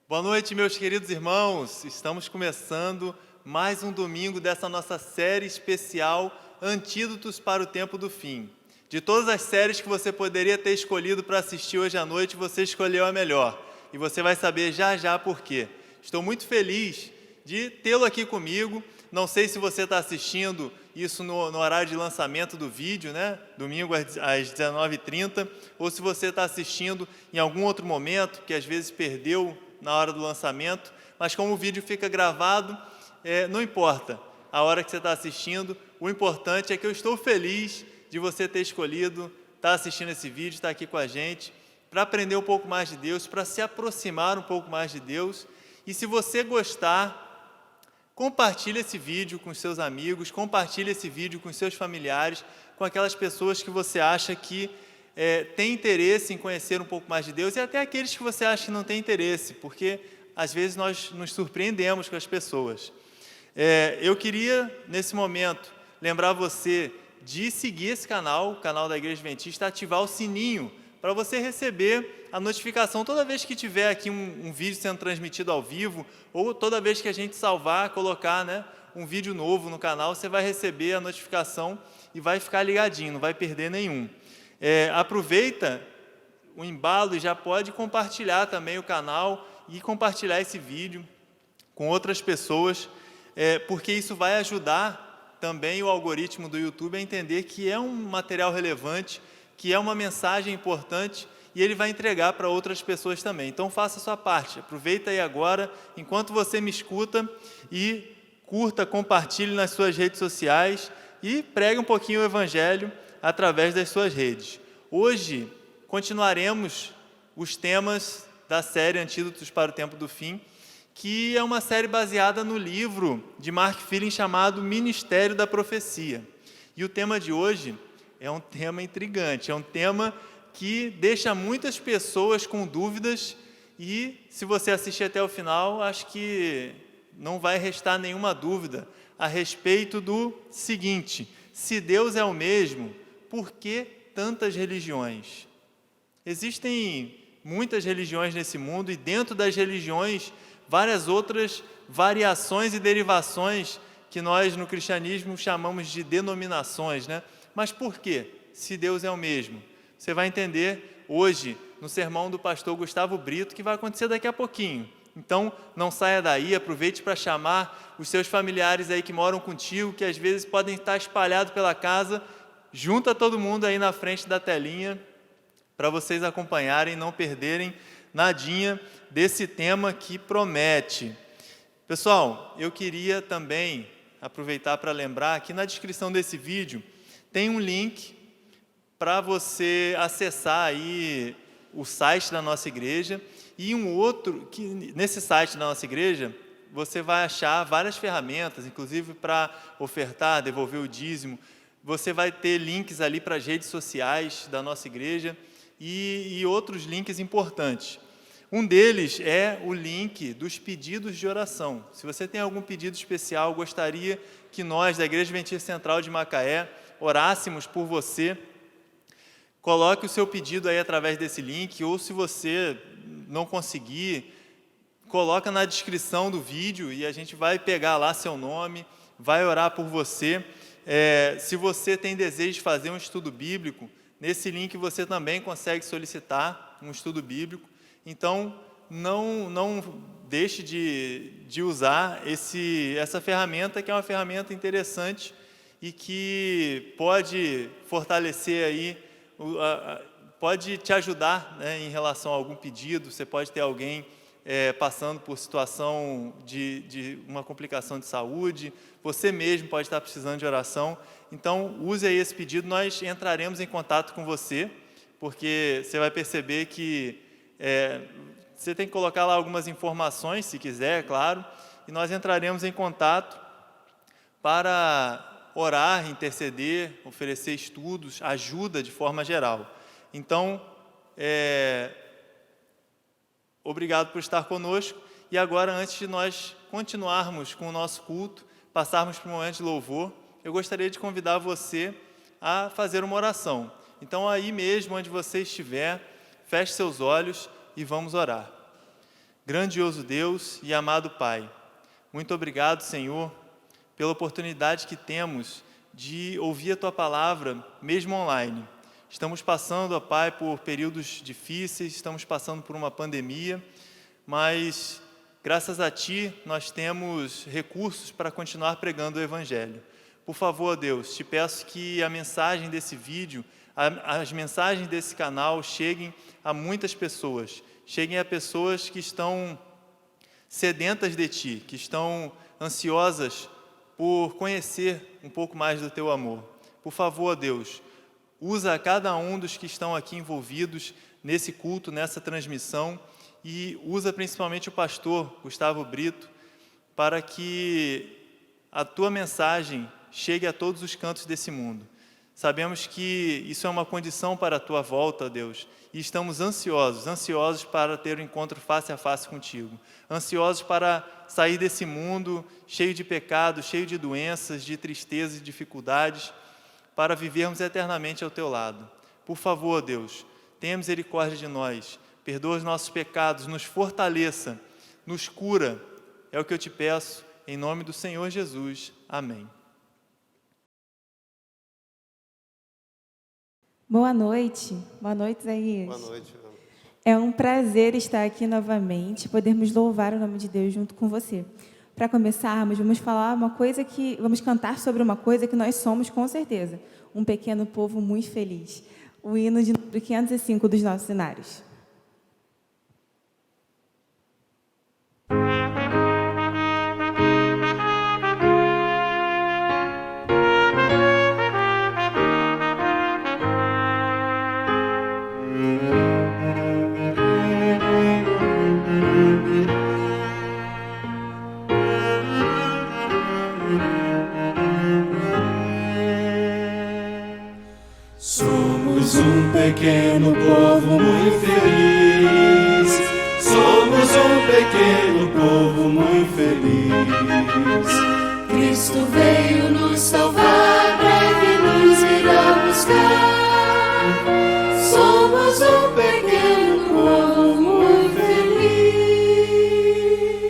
Boa noite, meus queridos irmãos. Estamos começando mais um domingo dessa nossa série especial Antídotos para o Tempo do Fim. De todas as séries que você poderia ter escolhido para assistir hoje à noite, você escolheu a melhor. E você vai saber já já por quê. Estou muito feliz de tê-lo aqui comigo. Não sei se você está assistindo isso no horário de lançamento do vídeo, né? Domingo às 19h30, ou se você está assistindo em algum outro momento, que às vezes perdeu na hora do lançamento, mas como o vídeo fica gravado, não importa a hora que você está assistindo, o importante é que eu estou feliz de você ter escolhido estar assistindo esse vídeo, estar aqui com a gente, para aprender um pouco mais de Deus, para se aproximar um pouco mais de Deus. E se você gostar, compartilhe esse vídeo com seus amigos, compartilhe esse vídeo com seus familiares, com aquelas pessoas que você acha que tem interesse em conhecer um pouco mais de Deus, e até aqueles que você acha que não tem interesse, porque às vezes nós nos surpreendemos com as pessoas. Eu queria, nesse momento, lembrar você de seguir esse canal, o canal da Igreja Adventista, ativar o sininho, para você receber a notificação toda vez que tiver aqui um vídeo sendo transmitido ao vivo, ou toda vez que a gente salvar, colocar, um vídeo novo no canal, você vai receber a notificação e vai ficar ligadinho, não vai perder nenhum. Aproveita o embalo e já pode compartilhar também o canal e compartilhar esse vídeo com outras pessoas, porque isso vai ajudar também o algoritmo do YouTube a entender que é um material relevante, que é uma mensagem importante, e ele vai entregar para outras pessoas também. Então faça a sua parte, aproveita aí agora, enquanto você me escuta, e curta, compartilhe nas suas redes sociais e pregue um pouquinho o Evangelho através das suas redes. Hoje continuaremos os temas da série Antídotos para o Tempo do Fim, que é uma série baseada no livro de Mark Filling chamado Ministério da Profecia. E o tema de hoje é um tema intrigante, é um tema que deixa muitas pessoas com dúvidas, e se você assistir até o final, acho que não vai restar nenhuma dúvida a respeito do seguinte: se Deus é o mesmo, por que tantas religiões? Existem muitas religiões nesse mundo, e dentro das religiões, várias outras variações e derivações que nós no cristianismo chamamos de denominações, Mas por quê? Se Deus é o mesmo. Você vai entender hoje no sermão do pastor Gustavo Brito, que vai acontecer daqui a pouquinho. Então, não saia daí, aproveite para chamar os seus familiares aí que moram contigo, que às vezes podem estar espalhados pela casa. Junta todo mundo aí na frente da telinha para vocês acompanharem, não perderem nadinha desse tema que promete. Pessoal, eu queria também aproveitar para lembrar que na descrição desse vídeo tem um link para você acessar aí o site da nossa igreja, e um outro, que nesse site da nossa igreja você vai achar várias ferramentas, inclusive para ofertar, devolver o dízimo. Você vai ter links ali para as redes sociais da nossa igreja e outros links importantes. Um deles é o link dos pedidos de oração. Se você tem algum pedido especial, gostaria que nós, da Igreja Adventista Central de Macaé, orássemos por você, coloque o seu pedido aí através desse link, ou se você não conseguir, coloca na descrição do vídeo e a gente vai pegar lá seu nome, vai orar por você. Se você tem desejo de fazer um estudo bíblico, nesse link você também consegue solicitar um estudo bíblico. Então, não deixe de usar essa ferramenta, que é uma ferramenta interessante e que pode fortalecer aí, pode te ajudar em relação a algum pedido. Você pode ter alguém passando por situação de uma complicação de saúde, você mesmo pode estar precisando de oração. Então, use aí esse pedido, nós entraremos em contato com você, porque você vai perceber que você tem que colocar lá algumas informações, se quiser, é claro, e nós entraremos em contato para orar, interceder, oferecer estudos, ajuda de forma geral. Então, obrigado por estar conosco. E agora, antes de nós continuarmos com o nosso culto, passarmos para um momento de louvor, eu gostaria de convidar você a fazer uma oração. Então, aí mesmo onde você estiver, feche seus olhos e vamos orar. Grandioso Deus e amado Pai, muito obrigado, Senhor, pela oportunidade que temos de ouvir a Tua Palavra, mesmo online. Estamos passando, ó Pai, por períodos difíceis, estamos passando por uma pandemia, mas graças a Ti nós temos recursos para continuar pregando o Evangelho. Por favor, Deus, te peço que a mensagem desse vídeo, as mensagens desse canal cheguem a muitas pessoas, cheguem a pessoas que estão sedentas de Ti, que estão ansiosas por conhecer um pouco mais do Teu amor. Por favor, Deus, usa a cada um dos que estão aqui envolvidos nesse culto, nessa transmissão, e usa principalmente o pastor Gustavo Brito, para que a Tua mensagem chegue a todos os cantos desse mundo. Sabemos que isso é uma condição para a Tua volta, Deus, e estamos ansiosos para ter um encontro face a face contigo, ansiosos para sair desse mundo cheio de pecados, cheio de doenças, de tristezas e dificuldades, para vivermos eternamente ao Teu lado. Por favor, Deus, tenha misericórdia de nós, perdoa os nossos pecados, nos fortaleça, nos cura, é o que eu te peço, em nome do Senhor Jesus. Amém. Boa noite, Isaías. Boa noite. É um prazer estar aqui novamente, podermos louvar o nome de Deus junto com você. Para começarmos, vamos cantar sobre uma coisa que nós somos com certeza, um pequeno povo muito feliz. O hino de número 505 dos nossos cenários. Somos um pequeno povo muito feliz. Somos um pequeno povo muito feliz. Cristo veio nos salvar, breve nos irá buscar. Somos um pequeno povo muito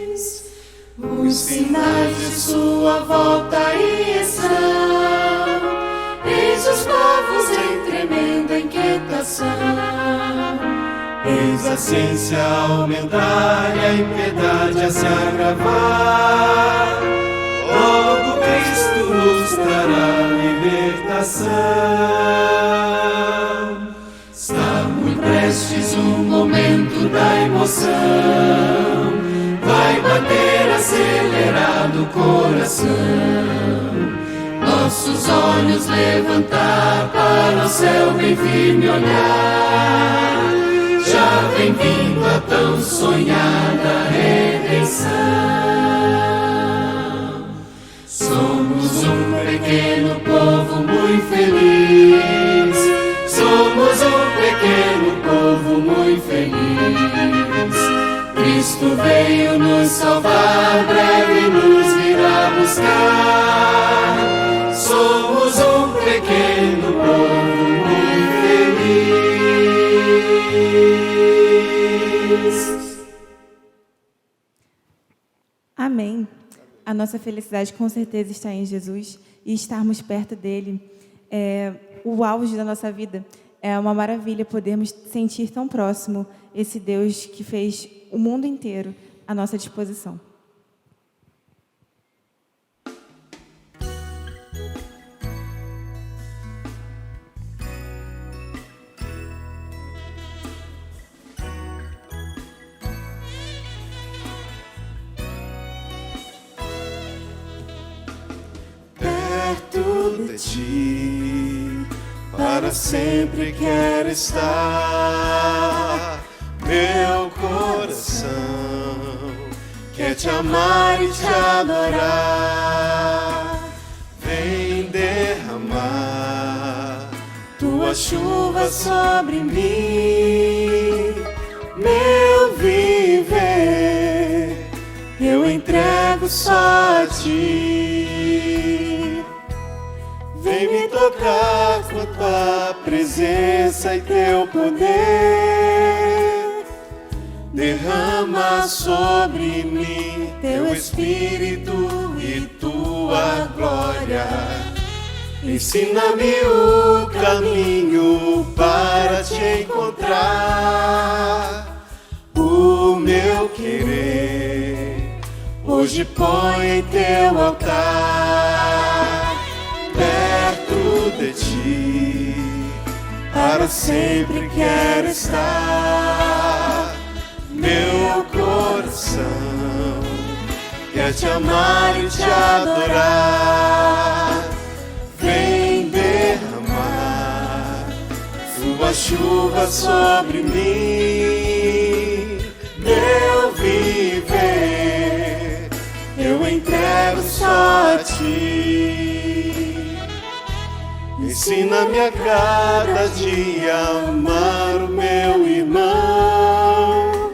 feliz. Os sinais de sua volta aí estão. Eis os povos em tremenda inquietação. Eis a ciência a aumentar e a impiedade a se agravar. Logo Cristo nos trará libertação. Está muito prestes um momento da emoção. Vai bater acelerado o coração. Nossos olhos levantar para o céu bem firme olhar. Já vem vindo a tão sonhada redenção. Somos um pequeno povo muito feliz. Somos um pequeno povo muito feliz. Cristo veio nos salvar, breve nos virá buscar. Somos um pequeno povo muito feliz. Amém. A nossa felicidade com certeza está em Jesus e estarmos perto dele é o auge da nossa vida. É uma maravilha podermos sentir tão próximo esse Deus que fez o mundo inteiro à nossa disposição. Perto de ti, para sempre quero estar. Meu coração quer te amar e te adorar. Vem derramar tua chuva sobre mim. Meu viver eu entrego só a ti. Vem me tocar com a tua presença e teu poder. derrama sobre mim teu Espírito e tua glória. Ensina-me o caminho para te encontrar. O meu querer hoje põe em teu altar, perto de ti, para sempre quero estar. Meu coração quer te amar e te adorar. Vem derramar tua chuva sobre mim. Meu viver eu entrego só a ti. Ensina-me a cada dia amar o meu irmão,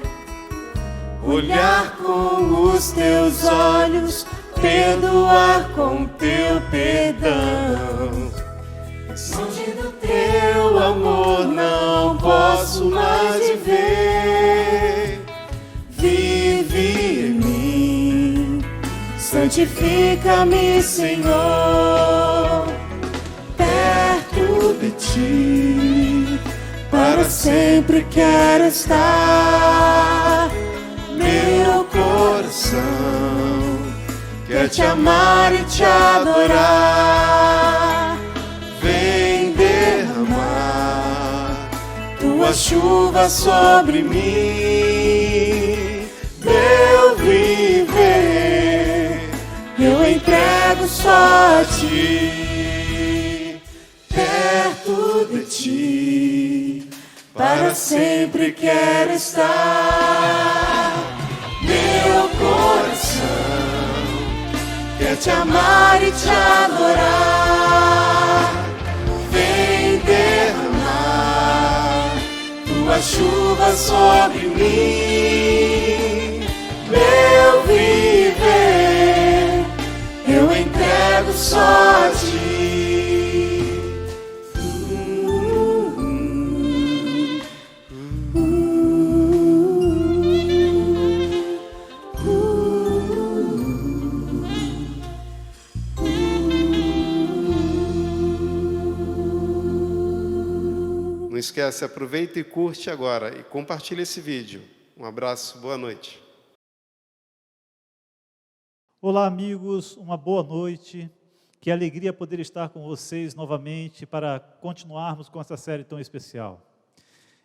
olhar com os teus olhos, perdoar com teu perdão. Longe do teu amor não posso mais viver. Vive em mim, santifica-me, Senhor. Perto de ti, para sempre quero estar. Meu coração quer te amar e te adorar. Vem derramar tua chuva sobre mim. Meu viver eu entrego só a ti. Perto de ti, para sempre quero estar. Meu coração quer te amar e te adorar. Vem derramar tua chuva sobre mim. Meu viver eu entrego só a ti. Não esquece, aproveita e curte agora e compartilha esse vídeo. Um abraço, boa noite. Olá, amigos, uma boa noite. Que alegria poder estar com vocês novamente para continuarmos com essa série tão especial.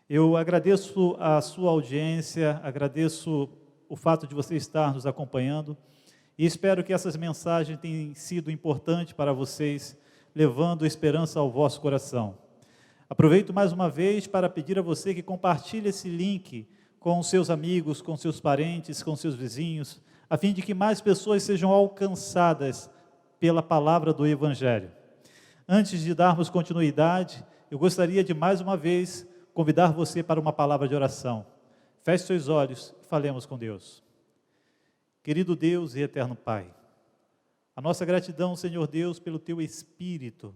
Eu agradeço a sua audiência, agradeço o fato de você estar nos acompanhando e espero que essas mensagens tenham sido importantes para vocês, levando esperança ao vosso coração. Aproveito mais uma vez para pedir a você que compartilhe esse link com os seus amigos, com seus parentes, com seus vizinhos, a fim de que mais pessoas sejam alcançadas pela palavra do Evangelho. Antes de darmos continuidade, eu gostaria de mais uma vez convidar você para uma palavra de oração. Feche seus olhos e falemos com Deus. Querido Deus e eterno Pai, a nossa gratidão, Senhor Deus, pelo Teu Espírito,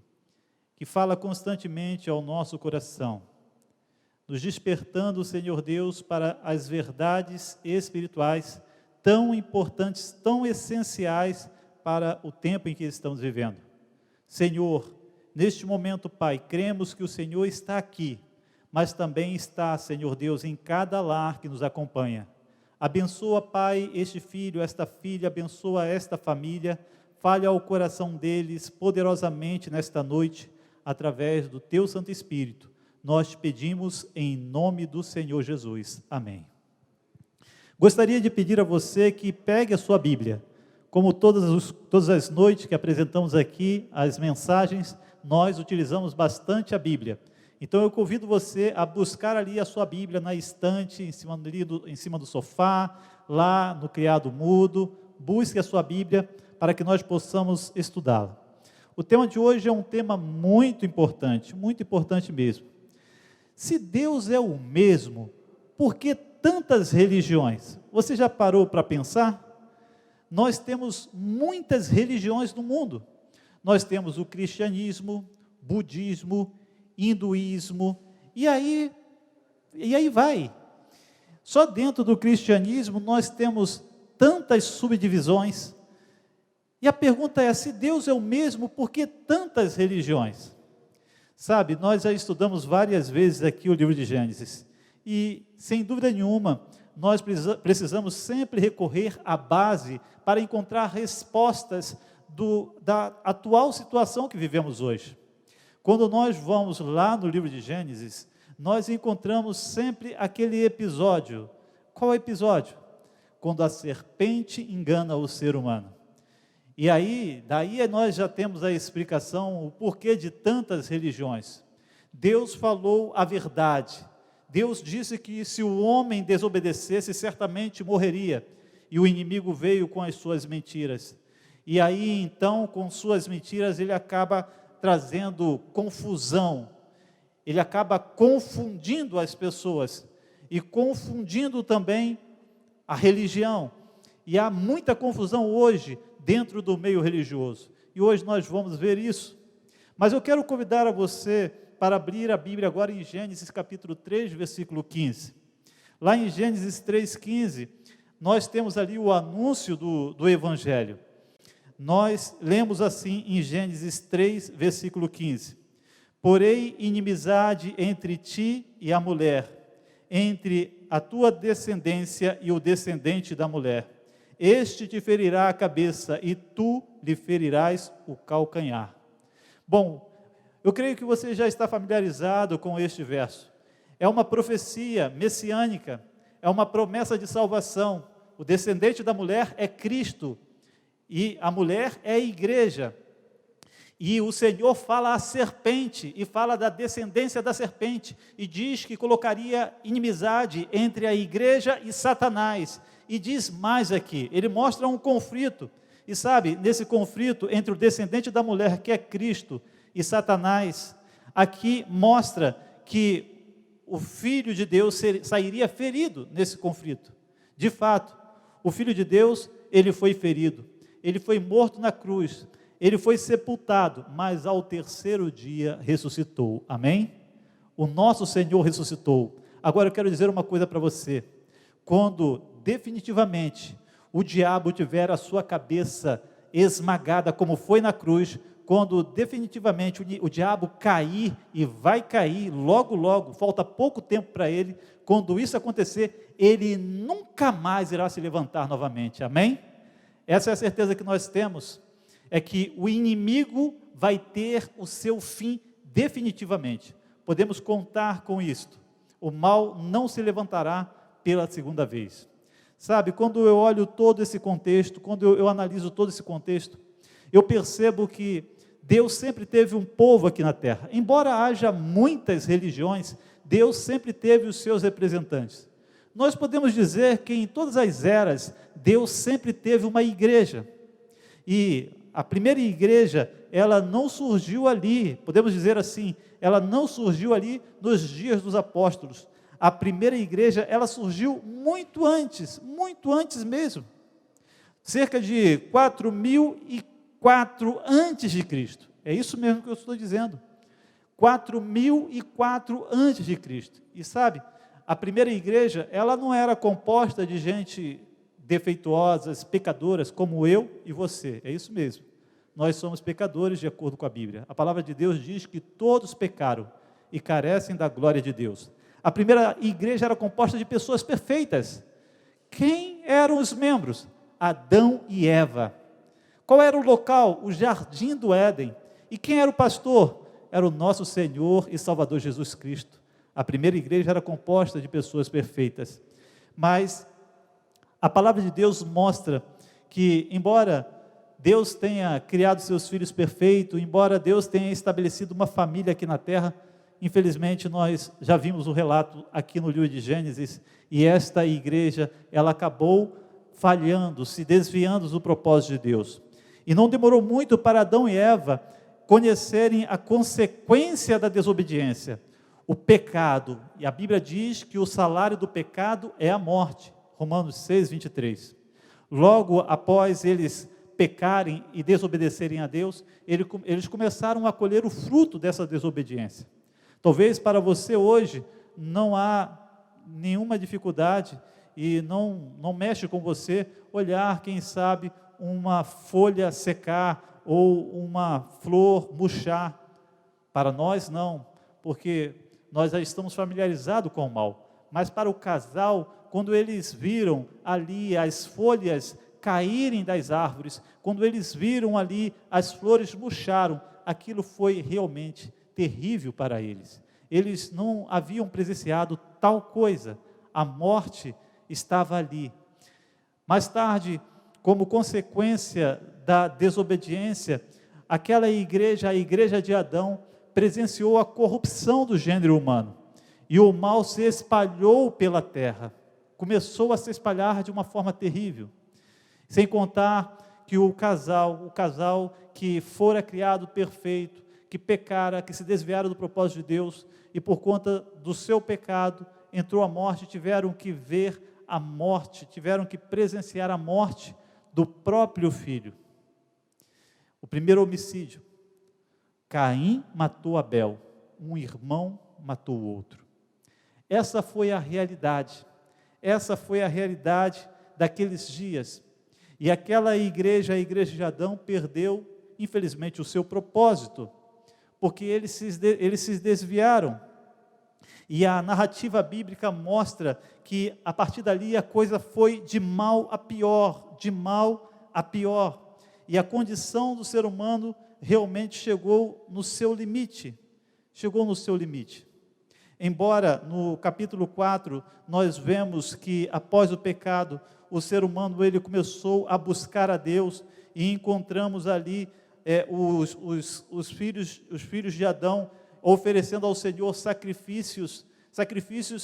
que fala constantemente ao nosso coração, nos despertando, Senhor Deus, para as verdades espirituais tão importantes, tão essenciais para o tempo em que estamos vivendo. Senhor, neste momento, Pai, cremos que o Senhor está aqui, mas também está, Senhor Deus, em cada lar que nos acompanha. Abençoa, Pai, este filho, esta filha, abençoa esta família, fale ao coração deles poderosamente nesta noite, através do Teu Santo Espírito. Nós te pedimos em nome do Senhor Jesus. Amém. Gostaria de pedir a você que pegue a sua Bíblia. Como todas as noites que apresentamos aqui as mensagens, nós utilizamos bastante a Bíblia. Então eu convido você a buscar ali a sua Bíblia na estante, em cima do sofá, lá no criado mudo. Busque a sua Bíblia para que nós possamos estudá-la. O tema de hoje é um tema muito importante mesmo. Se Deus é o mesmo, por que tantas religiões? Você já parou para pensar? Nós temos muitas religiões no mundo. Nós temos o cristianismo, budismo, hinduísmo, e aí vai. Só dentro do cristianismo nós temos tantas subdivisões. E a pergunta é, se Deus é o mesmo, por que tantas religiões? Sabe, nós já estudamos várias vezes aqui o livro de Gênesis. E, sem dúvida nenhuma, nós precisamos sempre recorrer à base para encontrar respostas da atual situação que vivemos hoje. Quando nós vamos lá no livro de Gênesis, nós encontramos sempre aquele episódio. Qual episódio? Quando a serpente engana o ser humano. E aí, daí nós já temos a explicação, o porquê de tantas religiões. Deus falou a verdade. Deus disse que se o homem desobedecesse, certamente morreria. E o inimigo veio com as suas mentiras. E aí, então, com suas mentiras, ele acaba trazendo confusão. Ele acaba confundindo as pessoas. E confundindo também a religião. E há muita confusão hoje dentro do meio religioso. E hoje nós vamos ver isso. Mas eu quero convidar a você para abrir a Bíblia agora em Gênesis capítulo 3, versículo 15. Lá em Gênesis 3,15, nós temos ali o anúncio do Evangelho. Nós lemos assim em Gênesis 3, versículo 15. Porém, inimizade entre ti e a mulher, entre a tua descendência e o descendente da mulher. Este te ferirá a cabeça e tu lhe ferirás o calcanhar. Bom, eu creio que você já está familiarizado com este verso. É uma profecia messiânica, é uma promessa de salvação. O descendente da mulher é Cristo e a mulher é a igreja. E o Senhor fala à serpente e fala da descendência da serpente e diz que colocaria inimizade entre a igreja e Satanás. E diz mais aqui, ele mostra um conflito. E sabe, nesse conflito entre o descendente da mulher, que é Cristo, e Satanás, aqui mostra que o Filho de Deus sairia ferido nesse conflito. De fato, o Filho de Deus, ele foi ferido, ele foi morto na cruz, ele foi sepultado, mas ao terceiro dia ressuscitou. Amém? O nosso Senhor ressuscitou. Agora eu quero dizer uma coisa para você. Quando definitivamente o diabo tiver a sua cabeça esmagada, como foi na cruz, quando definitivamente o diabo cair, e vai cair logo, logo, falta pouco tempo para ele, quando isso acontecer, ele nunca mais irá se levantar novamente. Amém? Essa é a certeza que nós temos, é que o inimigo vai ter o seu fim definitivamente. Podemos contar com isto. O mal não se levantará pela segunda vez. Sabe, quando eu olho todo esse contexto, quando eu analiso todo esse contexto, eu percebo que Deus sempre teve um povo aqui na terra. Embora haja muitas religiões, Deus sempre teve os seus representantes. Nós podemos dizer que em todas as eras, Deus sempre teve uma igreja. E a primeira igreja, ela não surgiu ali, podemos dizer assim, ela não surgiu ali nos dias dos apóstolos. A primeira igreja, ela surgiu muito antes mesmo. Cerca de 4004 antes de Cristo. É isso mesmo que eu estou dizendo. 4004 antes de Cristo. E sabe, a primeira igreja, ela não era composta de gente defeituosas, pecadoras, como eu e você. É isso mesmo. Nós somos pecadores de acordo com a Bíblia. A palavra de Deus diz que todos pecaram e carecem da glória de Deus. A primeira igreja era composta de pessoas perfeitas. Quem eram os membros? Adão e Eva. Qual era o local? O jardim do Éden. E quem era o pastor? Era o nosso Senhor e Salvador Jesus Cristo. A primeira igreja era composta de pessoas perfeitas. Mas a palavra de Deus mostra que, embora Deus tenha criado seus filhos perfeitos, embora Deus tenha estabelecido uma família aqui na terra, infelizmente nós já vimos o relato aqui no livro de Gênesis, e esta igreja, ela acabou falhando, se desviando do propósito de Deus. E não demorou muito para Adão e Eva conhecerem a consequência da desobediência, o pecado. E a Bíblia diz que o salário do pecado é a morte. Romanos 6, 23. Logo após eles pecarem e desobedecerem a Deus, eles começaram a colher o fruto dessa desobediência. Talvez para você hoje não há nenhuma dificuldade e não mexe com você olhar, quem sabe, uma folha secar ou uma flor murchar. Para nós não, porque nós já estamos familiarizados com o mal. Mas para o casal, quando eles viram ali as folhas caírem das árvores, quando eles viram ali as flores murcharam, aquilo foi realmente terrível para eles. Eles não haviam presenciado tal coisa, a morte estava ali. Mais tarde, como consequência da desobediência, aquela igreja, a igreja de Adão, presenciou a corrupção do gênero humano, e o mal se espalhou pela terra, começou a se espalhar de uma forma terrível, sem contar que o casal que fora criado perfeito, que pecara, que se desviaram do propósito de Deus, e por conta do seu pecado, entrou a morte, tiveram que ver a morte, tiveram que presenciar a morte do próprio filho. O primeiro homicídio, Caim matou Abel, um irmão matou o outro. Essa foi a realidade daqueles dias, e aquela igreja, a igreja de Adão, perdeu, infelizmente, o seu propósito, porque eles se desviaram, e a narrativa bíblica mostra que a partir dali a coisa foi de mal a pior, e a condição do ser humano realmente chegou no seu limite, Embora no capítulo 4 nós vemos que após o pecado, o ser humano ele começou a buscar a Deus, e encontramos ali os filhos de Adão oferecendo ao Senhor sacrifícios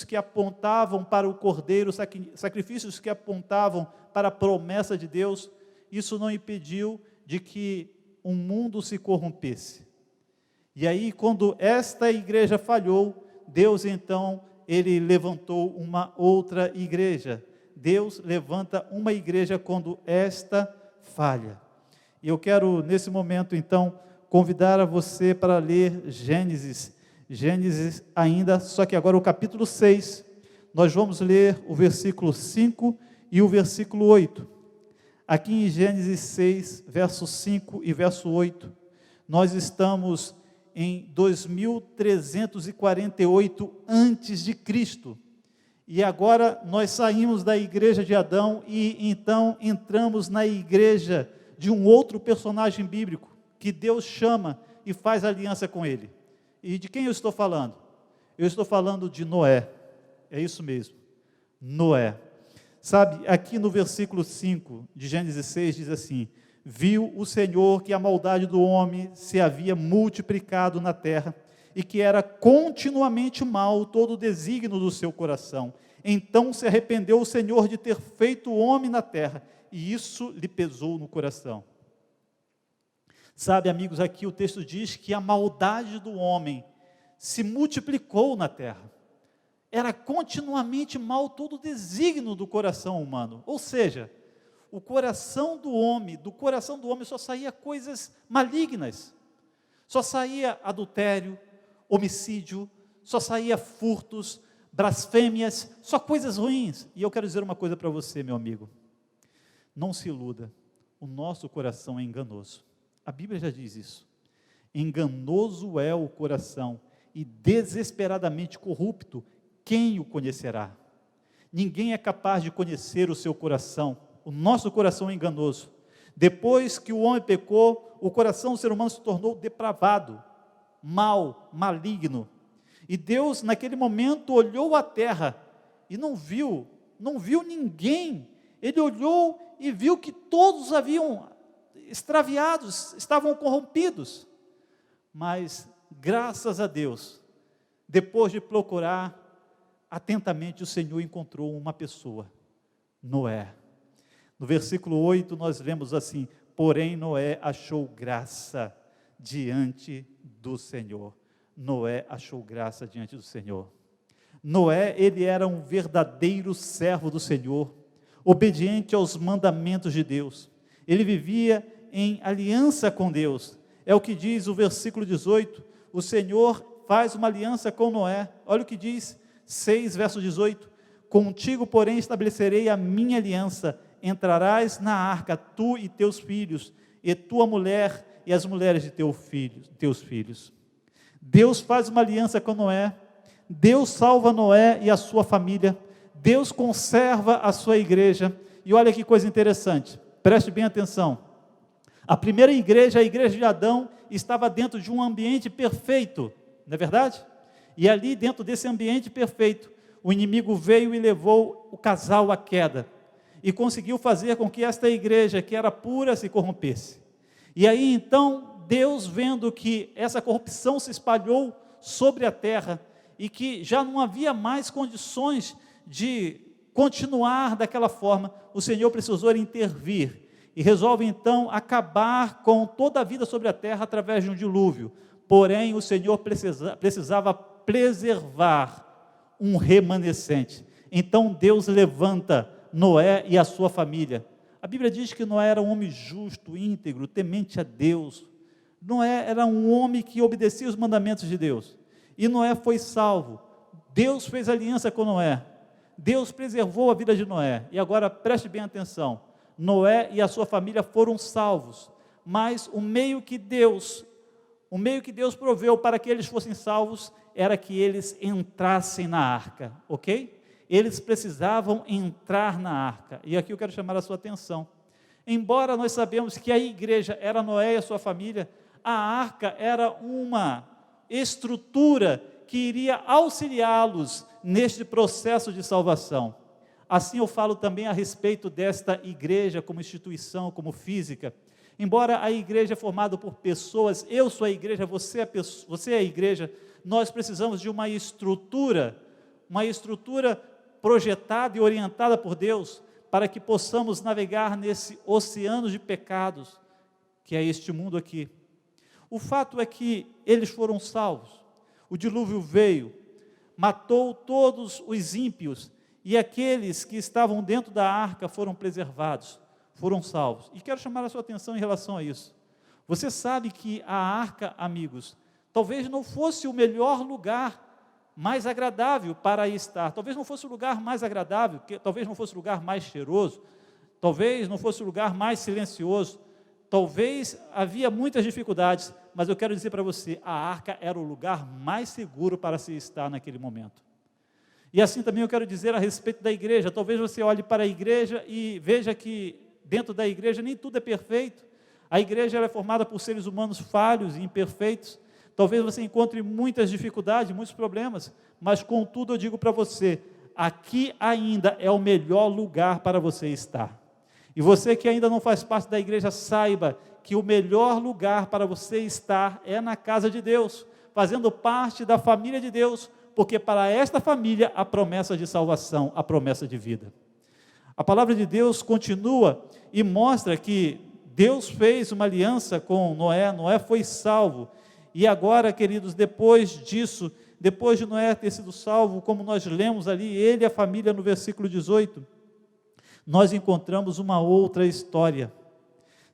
que apontavam para o Cordeiro, sacrifícios que apontavam para a promessa de Deus. Isso não impediu de que o mundo se corrompesse. E aí, quando esta igreja falhou, Deus então, ele levantou uma outra igreja. Deus levanta uma igreja quando esta falha. E eu quero, nesse momento, então, convidar a você para ler Gênesis ainda, só que agora o capítulo 6, nós vamos ler o versículo 5 e o versículo 8. Aqui em Gênesis 6, verso 5 e verso 8, nós estamos em 2348 antes de Cristo. E agora nós saímos da igreja de Adão e então entramos na igreja de um outro personagem bíblico que Deus chama e faz aliança com ele. E de quem eu estou falando? Eu estou falando de Noé. É isso mesmo, Noé. Sabe, aqui no versículo 5 de Gênesis 6 diz assim: viu o Senhor que a maldade do homem se havia multiplicado na terra, e que era continuamente mal todo o desígnio do seu coração. Então se arrependeu o Senhor de ter feito o homem na terra, e isso lhe pesou no coração. Sabe, amigos, aqui o texto diz que a maldade do homem se multiplicou na terra. Era continuamente mal todo o desígnio do coração humano. Ou seja, do coração do homem só saía coisas malignas. Só saía adultério, homicídio, só saía furtos, blasfêmias, só coisas ruins. E eu quero dizer uma coisa para você, meu amigo. Não se iluda, o nosso coração é enganoso. A Bíblia já diz isso. Enganoso é o coração e desesperadamente corrupto, quem o conhecerá? Ninguém é capaz de conhecer o seu coração. O nosso coração é enganoso. Depois que o homem pecou, o coração do ser humano se tornou depravado, mau, maligno. E Deus, naquele momento, olhou a terra e não viu ninguém. Ele olhou e viu que todos haviam extraviados, estavam corrompidos. Mas, graças a Deus, depois de procurar atentamente, o Senhor encontrou uma pessoa, Noé. No versículo 8 nós lemos assim: porém Noé achou graça diante do Senhor. Noé achou graça diante do Senhor. Noé, ele era um verdadeiro servo do Senhor, obediente aos mandamentos de Deus. Ele vivia em aliança com Deus. É o que diz o versículo 18, o Senhor faz uma aliança com Noé. Olha o que diz: 6, verso 18, contigo, porém, estabelecerei a minha aliança, entrarás na arca, tu e teus filhos, e tua mulher e as mulheres de teus filhos. Deus faz uma aliança com Noé, Deus salva Noé e a sua família, Deus conserva a sua igreja, e olha que coisa interessante, preste bem atenção, a primeira igreja, a igreja de Adão, estava dentro de um ambiente perfeito, não é verdade? E ali dentro desse ambiente perfeito, o inimigo veio e levou o casal à queda, e conseguiu fazer com que esta igreja, que era pura, se corrompesse. E aí então, Deus, vendo que essa corrupção se espalhou sobre a terra, e que já não havia mais condições de continuar daquela forma, o Senhor precisou intervir, e resolve então acabar com toda a vida sobre a terra através de um dilúvio. Porém, o Senhor precisava preservar um remanescente. Então Deus levanta Noé e a sua família. A Bíblia diz que Noé era um homem justo, íntegro, temente a Deus. Noé era um homem que obedecia os mandamentos de Deus. E Noé foi salvo. Deus fez aliança com Noé. Deus preservou a vida de Noé. E agora preste bem atenção. Noé e a sua família foram salvos. Mas o meio que Deus proveu para que eles fossem salvos era que eles entrassem na arca, ok? Eles precisavam entrar na arca. E aqui eu quero chamar a sua atenção. Embora nós sabemos que a igreja era Noé e a sua família, a arca era uma estrutura que iria auxiliá-los neste processo de salvação. Assim eu falo também a respeito desta igreja como instituição, como física. Embora a igreja é formada por pessoas, eu sou a igreja, você é a igreja, nós precisamos de uma estrutura projetada e orientada por Deus, para que possamos navegar nesse oceano de pecados, que é este mundo aqui. O fato é que eles foram salvos, o dilúvio veio, matou todos os ímpios, e aqueles que estavam dentro da arca foram preservados, foram salvos. E quero chamar a sua atenção em relação a isso. Você sabe que a arca, amigos, talvez não fosse o melhor lugar mais agradável para estar, talvez não fosse o lugar mais agradável, talvez não fosse o lugar mais cheiroso, talvez não fosse o lugar mais silencioso, talvez havia muitas dificuldades, mas eu quero dizer para você, a arca era o lugar mais seguro para se estar naquele momento. E assim também eu quero dizer a respeito da igreja. Talvez você olhe para a igreja e veja que dentro da igreja nem tudo é perfeito. A igreja ela é formada por seres humanos falhos e imperfeitos. Talvez você encontre muitas dificuldades, muitos problemas, mas contudo eu digo para você, aqui ainda é o melhor lugar para você estar. E você que ainda não faz parte da igreja, saiba que o melhor lugar para você estar é na casa de Deus, fazendo parte da família de Deus, porque para esta família a promessa de salvação, a promessa de vida. A palavra de Deus continua e mostra que Deus fez uma aliança com Noé, Noé foi salvo, e agora, queridos, depois disso, depois de Noé ter sido salvo, como nós lemos ali, ele e a família no versículo 18, nós encontramos uma outra história.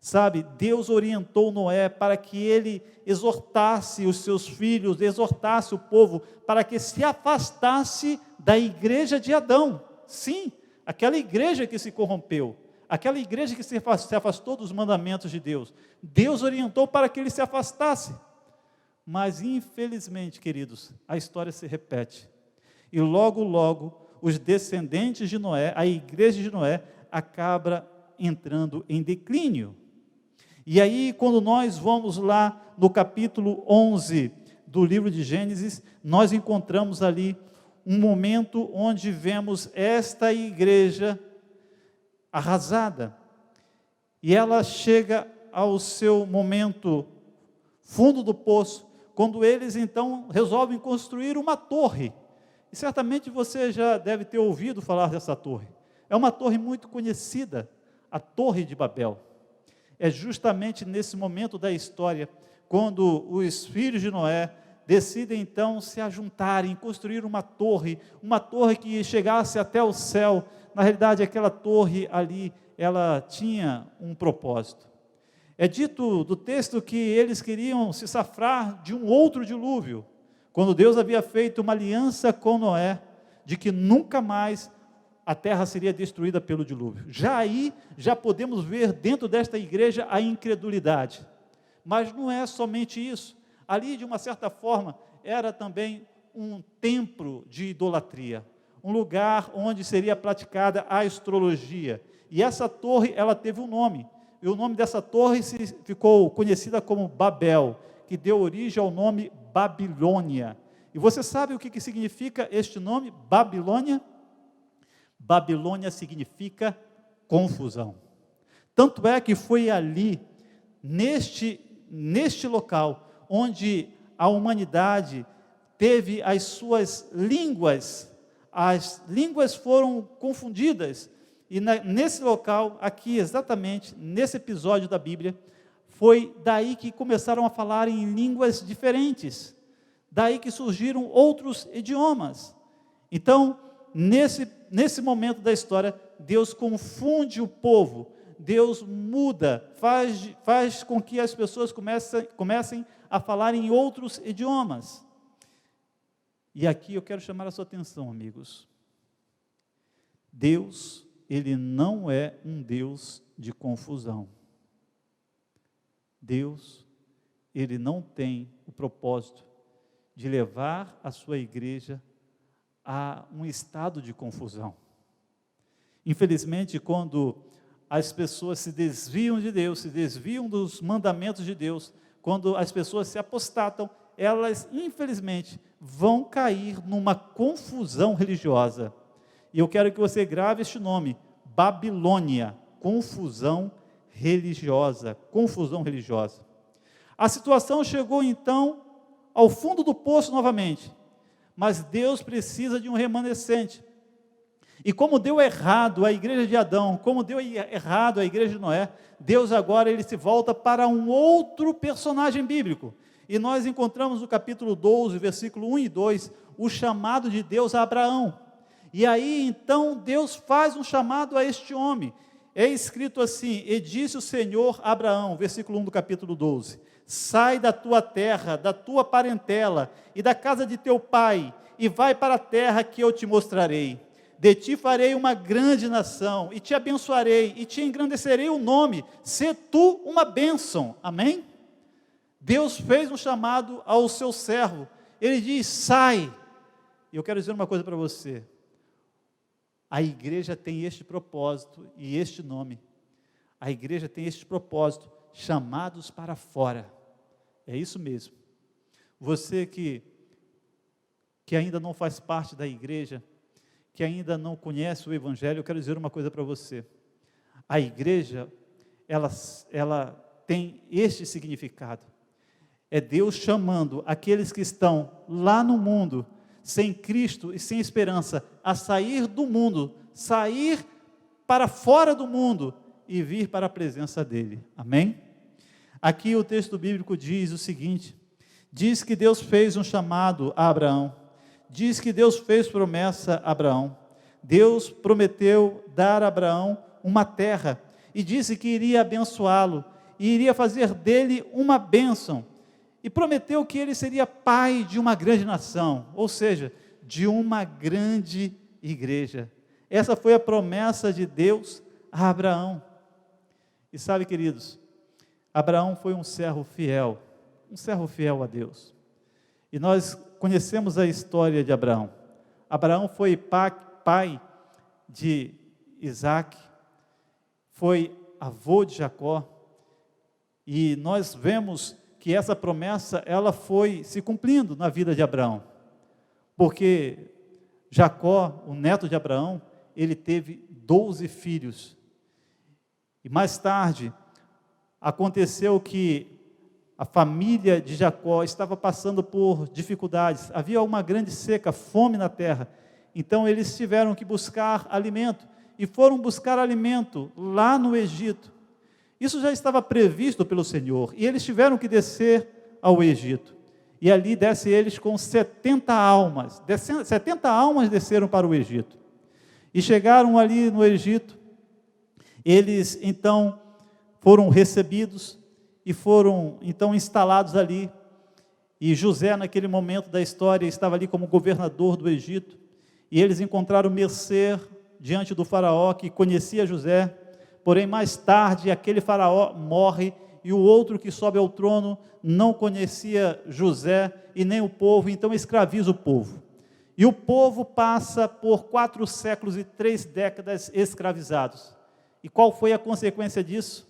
Sabe, Deus orientou Noé para que ele exortasse os seus filhos, exortasse o povo, para que se afastasse da igreja de Adão. Sim, aquela igreja que se corrompeu, aquela igreja que se afastou dos mandamentos de Deus. Deus orientou para que ele se afastasse. Mas, infelizmente, queridos, a história se repete. E logo, logo, os descendentes de Noé, a igreja de Noé, acaba entrando em declínio. E aí, quando nós vamos lá no capítulo 11 do livro de Gênesis, nós encontramos ali um momento onde vemos esta igreja arrasada. E ela chega ao seu momento fundo do poço, quando eles então resolvem construir uma torre. E certamente você já deve ter ouvido falar dessa torre. É uma torre muito conhecida, a Torre de Babel. É justamente nesse momento da história, quando os filhos de Noé decidem então se ajuntarem, construir uma torre que chegasse até o céu. Na realidade, aquela torre ali, ela tinha um propósito. É dito do texto que eles queriam se safrar de um outro dilúvio. Quando Deus havia feito uma aliança com Noé, de que nunca mais a terra seria destruída pelo dilúvio. Já aí, já podemos ver dentro desta igreja a incredulidade. Mas não é somente isso. Ali, de uma certa forma, era também um templo de idolatria, um lugar onde seria praticada a astrologia. E essa torre, ela teve um nome, e o nome dessa torre ficou conhecida como Babel, que deu origem ao nome Babilônia. E você sabe o que significa este nome, Babilônia? Babilônia significa confusão. Tanto é que foi ali, neste local, onde a humanidade teve as suas línguas, as línguas foram confundidas, e nesse local, aqui exatamente, nesse episódio da Bíblia, foi daí que começaram a falar em línguas diferentes, daí que surgiram outros idiomas. Então, nesse momento da história, Deus confunde o povo, Deus muda, faz com que as pessoas comecem a falar em outros idiomas. E aqui eu quero chamar a sua atenção, amigos. Deus, Ele não é um Deus de confusão. Deus, Ele não tem o propósito de levar a sua igreja a um estado de confusão. Infelizmente, quando as pessoas se desviam de Deus, se desviam dos mandamentos de Deus, quando as pessoas se apostatam, elas, infelizmente, vão cair numa confusão religiosa. E eu quero que você grave este nome, Babilônia, confusão religiosa, confusão religiosa. A situação chegou, então, ao fundo do poço novamente, mas Deus precisa de um remanescente. E como deu errado a igreja de Adão, como deu errado a igreja de Noé, Deus agora ele se volta para um outro personagem bíblico. E nós encontramos no capítulo 12, versículo 1 e 2, o chamado de Deus a Abraão. E aí, então, Deus faz um chamado a este homem. É escrito assim: e disse o Senhor a Abraão, versículo 1 do capítulo 12, sai da tua terra, da tua parentela e da casa de teu pai, e vai para a terra que eu te mostrarei. De ti farei uma grande nação, e te abençoarei, e te engrandecerei o nome, sê tu uma bênção. Amém? Deus fez um chamado ao seu servo, ele diz, sai. E eu quero dizer uma coisa para você, a igreja tem este propósito e este nome, a igreja tem este propósito, chamados para fora, é isso mesmo. Você que ainda não faz parte da igreja, que ainda não conhece o Evangelho, eu quero dizer uma coisa para você, a igreja, ela tem este significado, é Deus chamando aqueles que estão lá no mundo, sem Cristo e sem esperança, a sair do mundo, sair para fora do mundo e vir para a presença dEle, amém? Aqui o texto bíblico diz o seguinte, diz que Deus fez um chamado a Abraão, diz que Deus fez promessa a Abraão, Deus prometeu dar a Abraão uma terra, e disse que iria abençoá-lo, e iria fazer dele uma bênção, e prometeu que ele seria pai de uma grande nação, ou seja, de uma grande igreja. Essa foi a promessa de Deus a Abraão. E sabe, queridos, Abraão foi um servo fiel a Deus. E nós conhecemos a história de Abraão. Abraão foi pai de Isaac, foi avô de Jacó, e nós vemos que essa promessa, ela foi se cumprindo na vida de Abraão, porque Jacó, o neto de Abraão, ele teve 12 filhos, e mais tarde, aconteceu que a família de Jacó estava passando por dificuldades, havia uma grande seca, fome na terra, então eles tiveram que buscar alimento, e foram buscar alimento lá no Egito. Isso já estava previsto pelo Senhor, e eles tiveram que descer ao Egito, e ali desce eles com 70 almas, 70 almas desceram para o Egito, e chegaram ali no Egito, eles então foram recebidos, e foram então instalados ali, e José naquele momento da história estava ali como governador do Egito, E eles encontraram mercê diante do faraó, que conhecia José. Porém, mais tarde, aquele faraó morre, e o outro que sobe ao trono não conhecia José e nem o povo, então escraviza o povo. E o povo passa por 4 séculos e 3 décadas escravizados. E qual foi a consequência disso?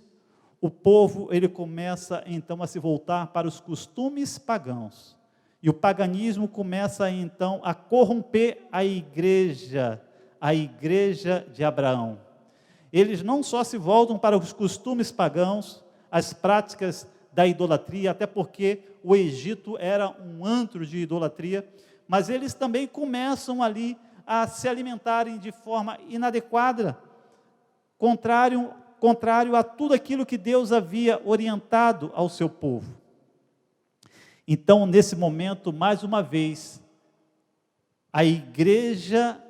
O povo, ele começa então a se voltar para os costumes pagãos. E o paganismo começa então a corromper a igreja de Abraão. Eles não só se voltam para os costumes pagãos, as práticas da idolatria, até porque o Egito era um antro de idolatria, mas eles também começam ali a se alimentarem de forma inadequada, contrário a tudo aquilo que Deus havia orientado ao seu povo. Então, nesse momento, mais uma vez, a igreja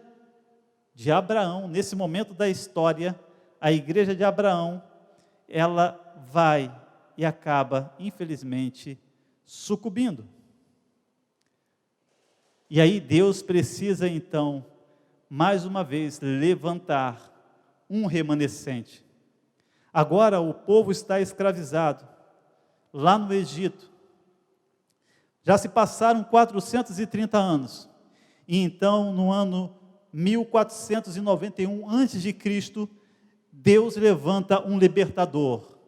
de Abraão, nesse momento da história, a igreja de Abraão, ela vai e acaba, infelizmente, sucumbindo. E aí Deus precisa, então, mais uma vez, levantar um remanescente. Agora o povo está escravizado, lá no Egito. Já se passaram 430 anos. E então, no ano 1491 a.C., Deus levanta um libertador,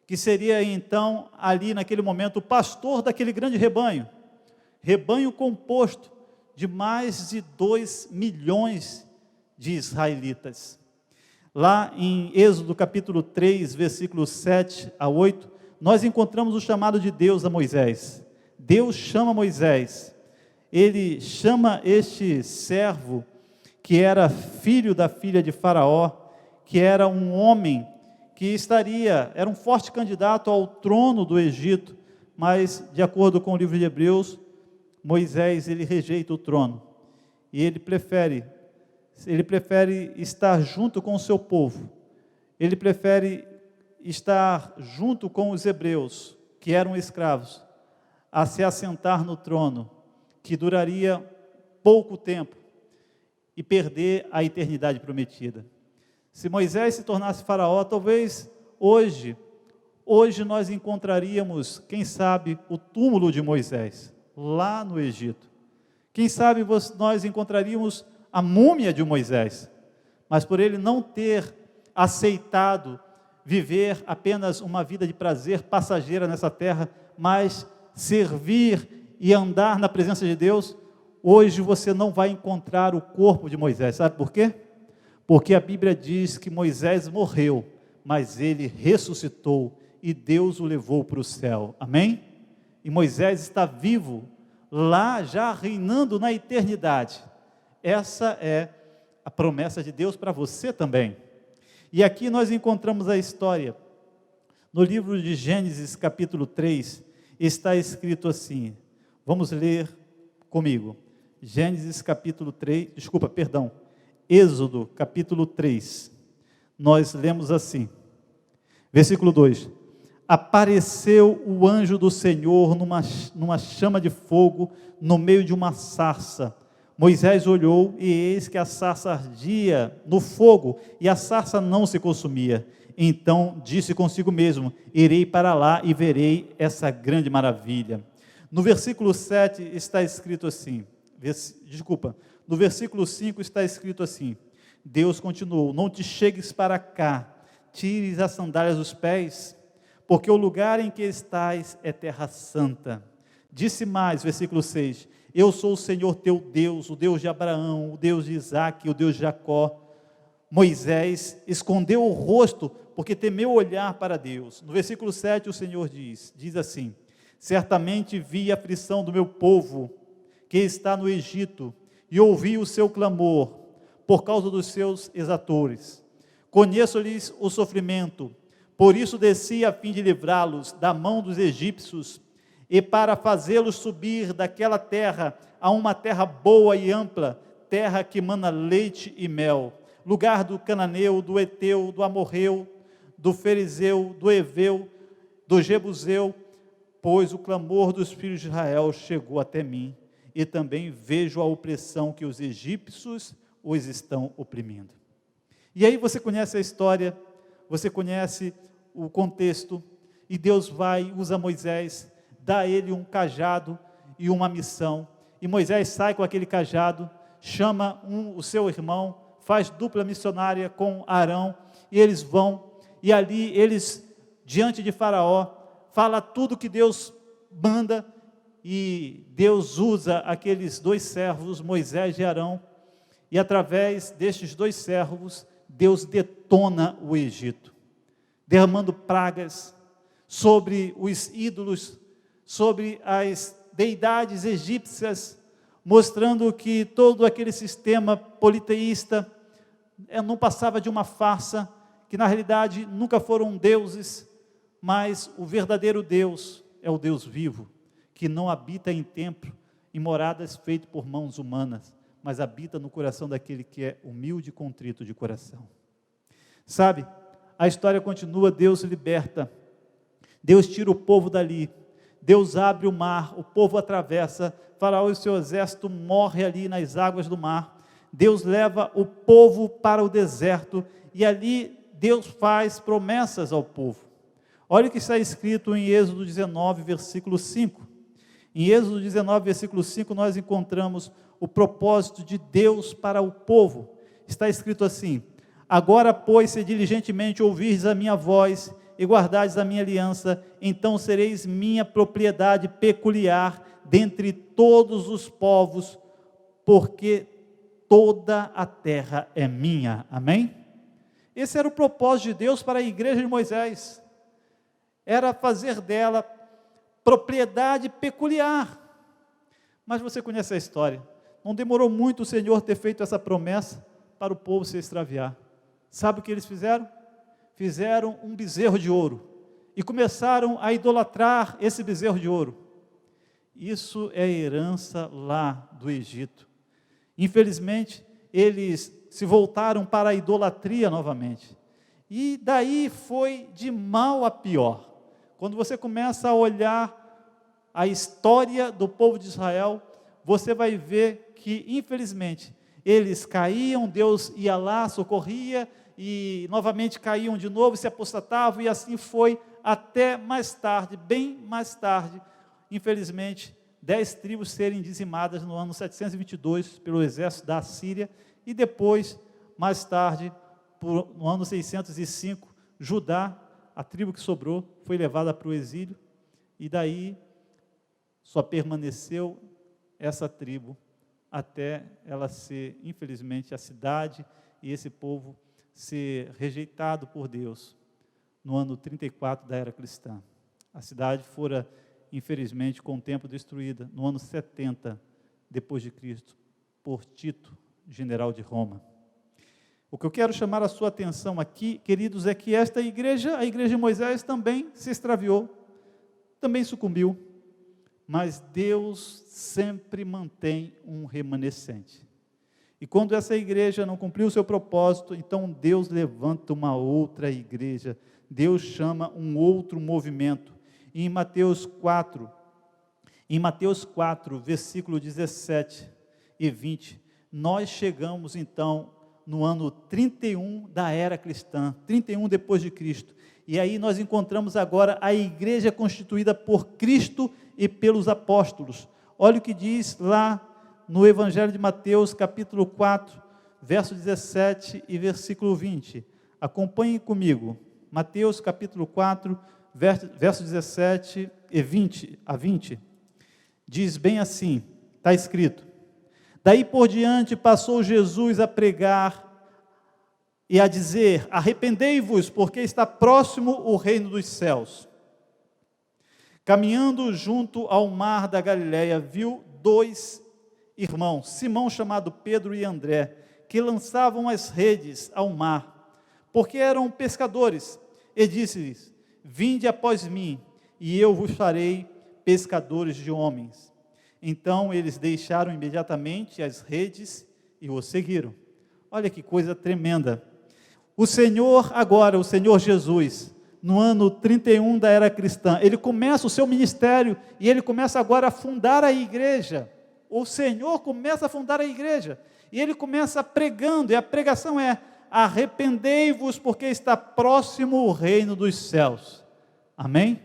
que seria então, ali naquele momento, o pastor daquele grande rebanho composto de mais de 2 milhões de israelitas. Lá em Êxodo capítulo 3, versículos 7 a 8, nós encontramos o chamado de Deus a Moisés. Deus chama Moisés, ele chama este servo, que era filho da filha de Faraó, que era um homem que era um forte candidato ao trono do Egito, mas, de acordo com o livro de Hebreus, Moisés, ele rejeita o trono, e ele prefere estar junto com o seu povo, ele prefere estar junto com os hebreus, que eram escravos, a se assentar no trono, que duraria pouco tempo, e perder a eternidade prometida. Se Moisés se tornasse faraó, talvez hoje nós encontraríamos, quem sabe, o túmulo de Moisés, lá no Egito. Quem sabe nós encontraríamos a múmia de Moisés, mas por ele não ter aceitado viver apenas uma vida de prazer passageira nessa terra, mas servir e andar na presença de Deus, hoje você não vai encontrar o corpo de Moisés. Sabe por quê? Porque a Bíblia diz que Moisés morreu, mas ele ressuscitou e Deus o levou para o céu. Amém? E Moisés está vivo, lá já reinando na eternidade. Essa é a promessa de Deus para você também. E aqui nós encontramos a história. No livro de Gênesis, capítulo 3, está escrito assim. Vamos ler comigo. Gênesis, capítulo 3, Êxodo, capítulo 3. Nós lemos assim. Versículo 2. Apareceu o anjo do Senhor numa chama de fogo, no meio de uma sarça. Moisés olhou, e eis que a sarça ardia no fogo, e a sarça não se consumia. Então disse consigo mesmo: irei para lá e verei essa grande maravilha. No versículo 7 está escrito assim, no versículo 5 está escrito assim, Deus continuou: não te chegues para cá, tires as sandálias dos pés, porque o lugar em que estás é terra santa. Disse mais, versículo 6, eu sou o Senhor teu Deus, o Deus de Abraão, o Deus de Isaque, o Deus de Jacó. Moisés escondeu o rosto, porque temeu olhar para Deus. No versículo 7 o Senhor diz assim, certamente vi a aflição do meu povo, que está no Egito, e ouvi o seu clamor, por causa dos seus exatores. Conheço-lhes o sofrimento, por isso desci a fim de livrá-los da mão dos egípcios, e para fazê-los subir daquela terra a uma terra boa e ampla, terra que mana leite e mel, lugar do cananeu, do eteu, do amorreu, do ferizeu, do eveu, do jebuseu, pois o clamor dos filhos de Israel chegou até mim, e também vejo a opressão que os egípcios os estão oprimindo. E aí você conhece a história, você conhece o contexto, e Deus usa Moisés, dá a ele um cajado e uma missão, e Moisés sai com aquele cajado, chama o seu irmão, faz dupla missionária com Arão, e eles vão, e ali eles, diante de Faraó, fala tudo que Deus manda, e Deus usa aqueles 2 servos, Moisés e Arão, e através destes 2 servos, Deus detona o Egito, derramando pragas sobre os ídolos, sobre as deidades egípcias, mostrando que todo aquele sistema politeísta não passava de uma farsa, que na realidade nunca foram deuses, mas o verdadeiro Deus é o Deus vivo, que não habita em templo, em moradas feitas por mãos humanas, mas habita no coração daquele que é humilde e contrito de coração. Sabe, a história continua, Deus liberta, Deus tira o povo dali, Deus abre o mar, o povo atravessa, Faraó e o seu exército morre ali nas águas do mar, Deus leva o povo para o deserto, e ali Deus faz promessas ao povo. Olha o que está escrito em Êxodo 19, versículo 5. Em Êxodo 19, versículo 5, nós encontramos o propósito de Deus para o povo. Está escrito assim: agora, pois, se diligentemente ouvirdes a minha voz e guardardes a minha aliança, então sereis minha propriedade peculiar dentre todos os povos, porque toda a terra é minha. Amém? Esse era o propósito de Deus para a igreja de Moisés, era fazer dela propriedade peculiar. Mas você conhece a história, não demorou muito o Senhor ter feito essa promessa para o povo se extraviar. Sabe o que eles fizeram? Fizeram um bezerro de ouro, e começaram a idolatrar esse bezerro de ouro. Isso é herança lá do Egito. Infelizmente, eles se voltaram para a idolatria novamente, e daí foi de mal a pior. Quando você começa a olhar a história do povo de Israel, você vai ver que, infelizmente, eles caíam, Deus ia lá, socorria, e novamente caíam de novo, se apostatavam, e assim foi até mais tarde, bem mais tarde, infelizmente, 10 tribos serem dizimadas no ano 722 pelo exército da Assíria, e depois, mais tarde, no ano 605, Judá, a tribo que sobrou, foi levada para o exílio, e daí só permaneceu essa tribo até ela ser, infelizmente, a cidade e esse povo ser rejeitado por Deus no ano 34 da era cristã. A cidade fora, infelizmente, com o tempo destruída no ano 70 depois de Cristo por Tito, general de Roma. O que eu quero chamar a sua atenção aqui, queridos, é que esta igreja, a igreja de Moisés, também se extraviou, também sucumbiu, mas Deus sempre mantém um remanescente. E quando essa igreja não cumpriu o seu propósito, então Deus levanta uma outra igreja, Deus chama um outro movimento. E em Mateus 4, versículo 17 e 20, nós chegamos então no ano 31 da era cristã, 31 depois de Cristo, e aí nós encontramos agora a igreja constituída por Cristo e pelos apóstolos. Olha o que diz lá no Evangelho de Mateus, capítulo 4, verso 17 e versículo 20. Acompanhem comigo. Mateus, capítulo 4, verso 17 e 20 a 20. Diz bem assim, está escrito: daí por diante passou Jesus a pregar e a dizer: arrependei-vos, porque está próximo o reino dos céus. Caminhando junto ao mar da Galileia, viu 2 irmãos, Simão chamado Pedro e André, que lançavam as redes ao mar, porque eram pescadores, e disse-lhes: vinde após mim, e eu vos farei pescadores de homens. Então eles deixaram imediatamente as redes e o seguiram. Olha que coisa tremenda. O Senhor agora, o Senhor Jesus, no ano 31 da era cristã, ele começa o seu ministério, e ele começa agora a fundar a igreja, o Senhor começa a fundar a igreja, e ele começa pregando, e a pregação é: arrependei-vos, porque está próximo o reino dos céus. Amém?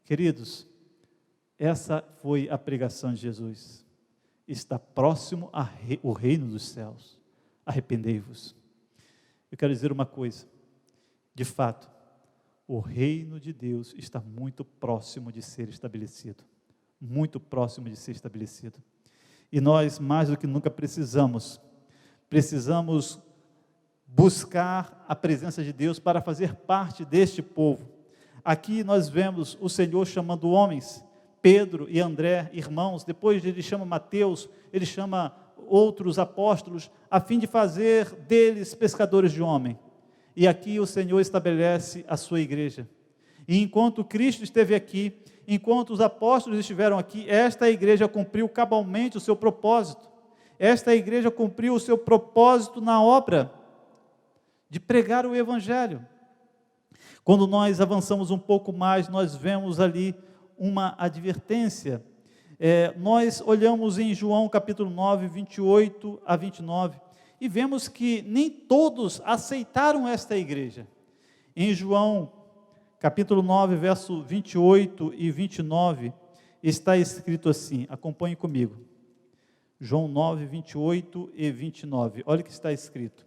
Queridos, essa foi a pregação de Jesus. Está próximo o reino dos céus. Arrependei-vos. Eu quero dizer uma coisa: de fato, o reino de Deus está muito próximo de ser estabelecido. Muito próximo de ser estabelecido. E nós, mais do que nunca, precisamos buscar a presença de Deus para fazer parte deste povo. Aqui nós vemos o Senhor chamando homens, Pedro e André, irmãos. Depois ele chama Mateus, ele chama outros apóstolos, a fim de fazer deles pescadores de homem. E aqui o Senhor estabelece a sua igreja. E enquanto Cristo esteve aqui, enquanto os apóstolos estiveram aqui, esta igreja cumpriu cabalmente o seu propósito. Esta igreja cumpriu o seu propósito na obra de pregar o Evangelho. Quando nós avançamos um pouco mais, nós vemos ali uma advertência. Nós olhamos em João capítulo 9, 28 a 29, e vemos que nem todos aceitaram esta igreja. Em João capítulo 9, verso 28 e 29, está escrito assim, acompanhe comigo. João 9, 28 e 29, olha o que está escrito.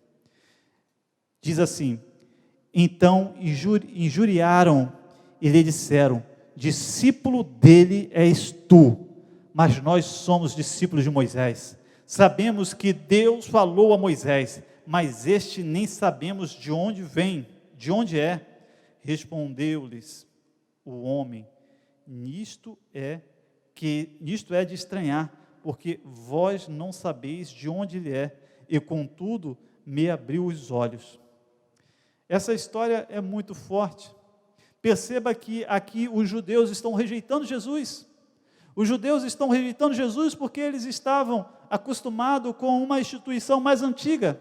Diz assim: então injuriaram e lhe disseram: discípulo dele és tu, mas nós somos discípulos de Moisés. Sabemos que Deus falou a Moisés, mas este nem sabemos de onde vem, de onde é. Respondeu-lhes o homem: nisto é de estranhar, porque vós não sabeis de onde ele é, e contudo me abriu os olhos. Essa história é muito forte. Perceba que aqui os judeus estão rejeitando Jesus. Os judeus estão rejeitando Jesus porque eles estavam acostumados com uma instituição mais antiga.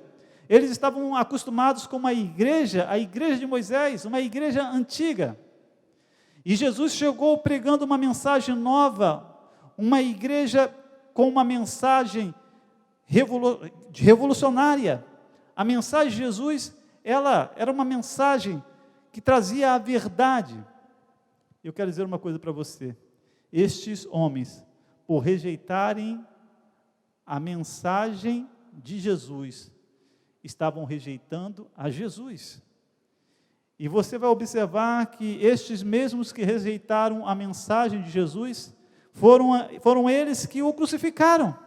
Eles estavam acostumados com a igreja de Moisés, uma igreja antiga. E Jesus chegou pregando uma mensagem nova, uma igreja com uma mensagem revolucionária. A mensagem de Jesus, ela era uma mensagem que trazia a verdade. Eu quero dizer uma coisa para você: estes homens, por rejeitarem a mensagem de Jesus, estavam rejeitando a Jesus. E você vai observar que estes mesmos que rejeitaram a mensagem de Jesus, foram eles que o crucificaram.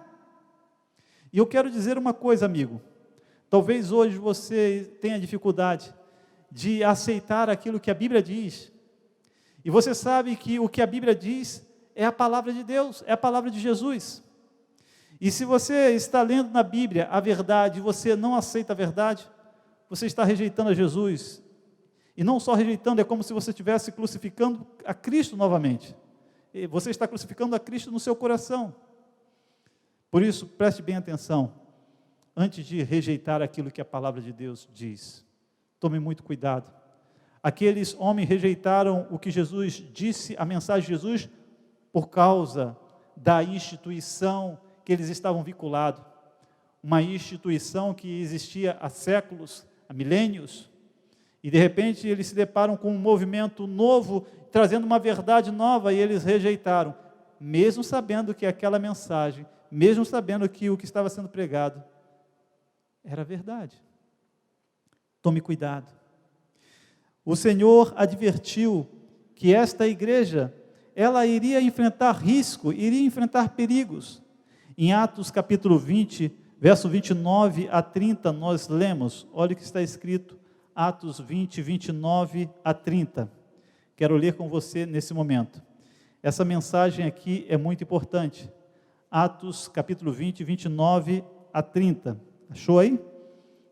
E eu quero dizer uma coisa, amigo: talvez hoje você tenha dificuldade de aceitar aquilo que a Bíblia diz, e você sabe que o que a Bíblia diz é a palavra de Deus, é a palavra de Jesus. E se você está lendo na Bíblia a verdade e você não aceita a verdade, você está rejeitando a Jesus. E não só rejeitando, é como se você estivesse crucificando a Cristo novamente. E você está crucificando a Cristo no seu coração. Por isso, preste bem atenção, antes de rejeitar aquilo que a palavra de Deus diz. Tome muito cuidado. Aqueles homens rejeitaram o que Jesus disse, a mensagem de Jesus, por causa da instituição que eles estavam vinculados, uma instituição que existia há séculos, há milênios, e de repente eles se deparam com um movimento novo, trazendo uma verdade nova, e eles rejeitaram, mesmo sabendo que aquela mensagem, mesmo sabendo que o que estava sendo pregado era verdade. Tome cuidado. O Senhor advertiu que esta igreja, ela iria enfrentar risco, iria enfrentar perigos. Em Atos capítulo 20, verso 29 a 30, nós lemos, olha o que está escrito, Atos 20, 29 a 30. Quero ler com você nesse momento. Essa mensagem aqui é muito importante. Atos capítulo 20, 29 a 30. Achou aí?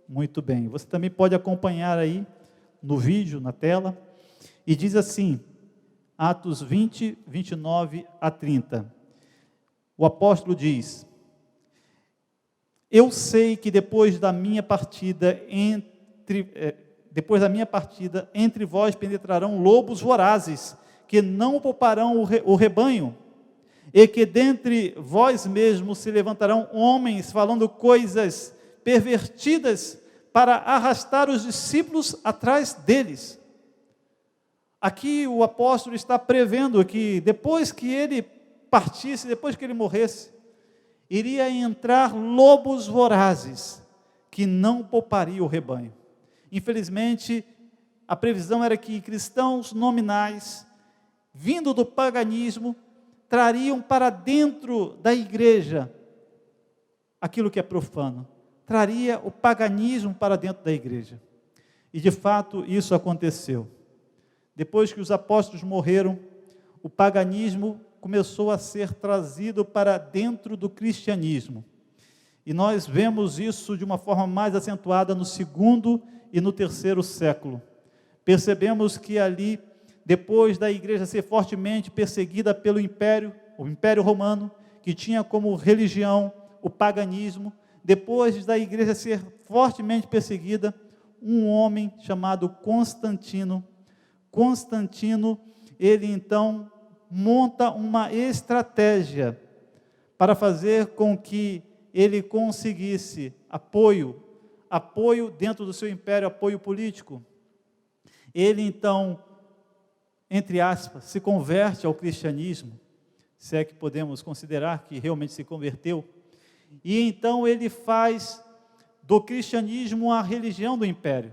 Muito bem. Você também pode acompanhar aí no vídeo, na tela. E diz assim, Atos 20, 29 a 30. O apóstolo diz: eu sei que depois da minha partida entre vós penetrarão lobos vorazes, que não pouparão o rebanho. e que dentre vós mesmos se levantarão homens falando coisas pervertidas para arrastar os discípulos atrás deles. Aqui o apóstolo está prevendo que depois que ele partisse, depois que ele morresse, iria entrar lobos vorazes que não poupariam o rebanho. Infelizmente, a previsão era que cristãos nominais, vindo do paganismo, trariam para dentro da igreja aquilo que é profano, traria o paganismo para dentro da igreja. E de fato isso aconteceu. Depois que os apóstolos morreram, o paganismo começou a ser trazido para dentro do cristianismo. E nós vemos isso de uma forma mais acentuada no 2º e no 3º século. Percebemos que ali, depois da igreja ser fortemente perseguida pelo império, o Império Romano, que tinha como religião o paganismo, depois da igreja ser fortemente perseguida, um homem chamado Constantino, ele então monta uma estratégia para fazer com que ele conseguisse apoio dentro do seu império, apoio político. Ele então, entre aspas, se converte ao cristianismo, se é que podemos considerar que realmente se converteu, e então ele faz do cristianismo a religião do império.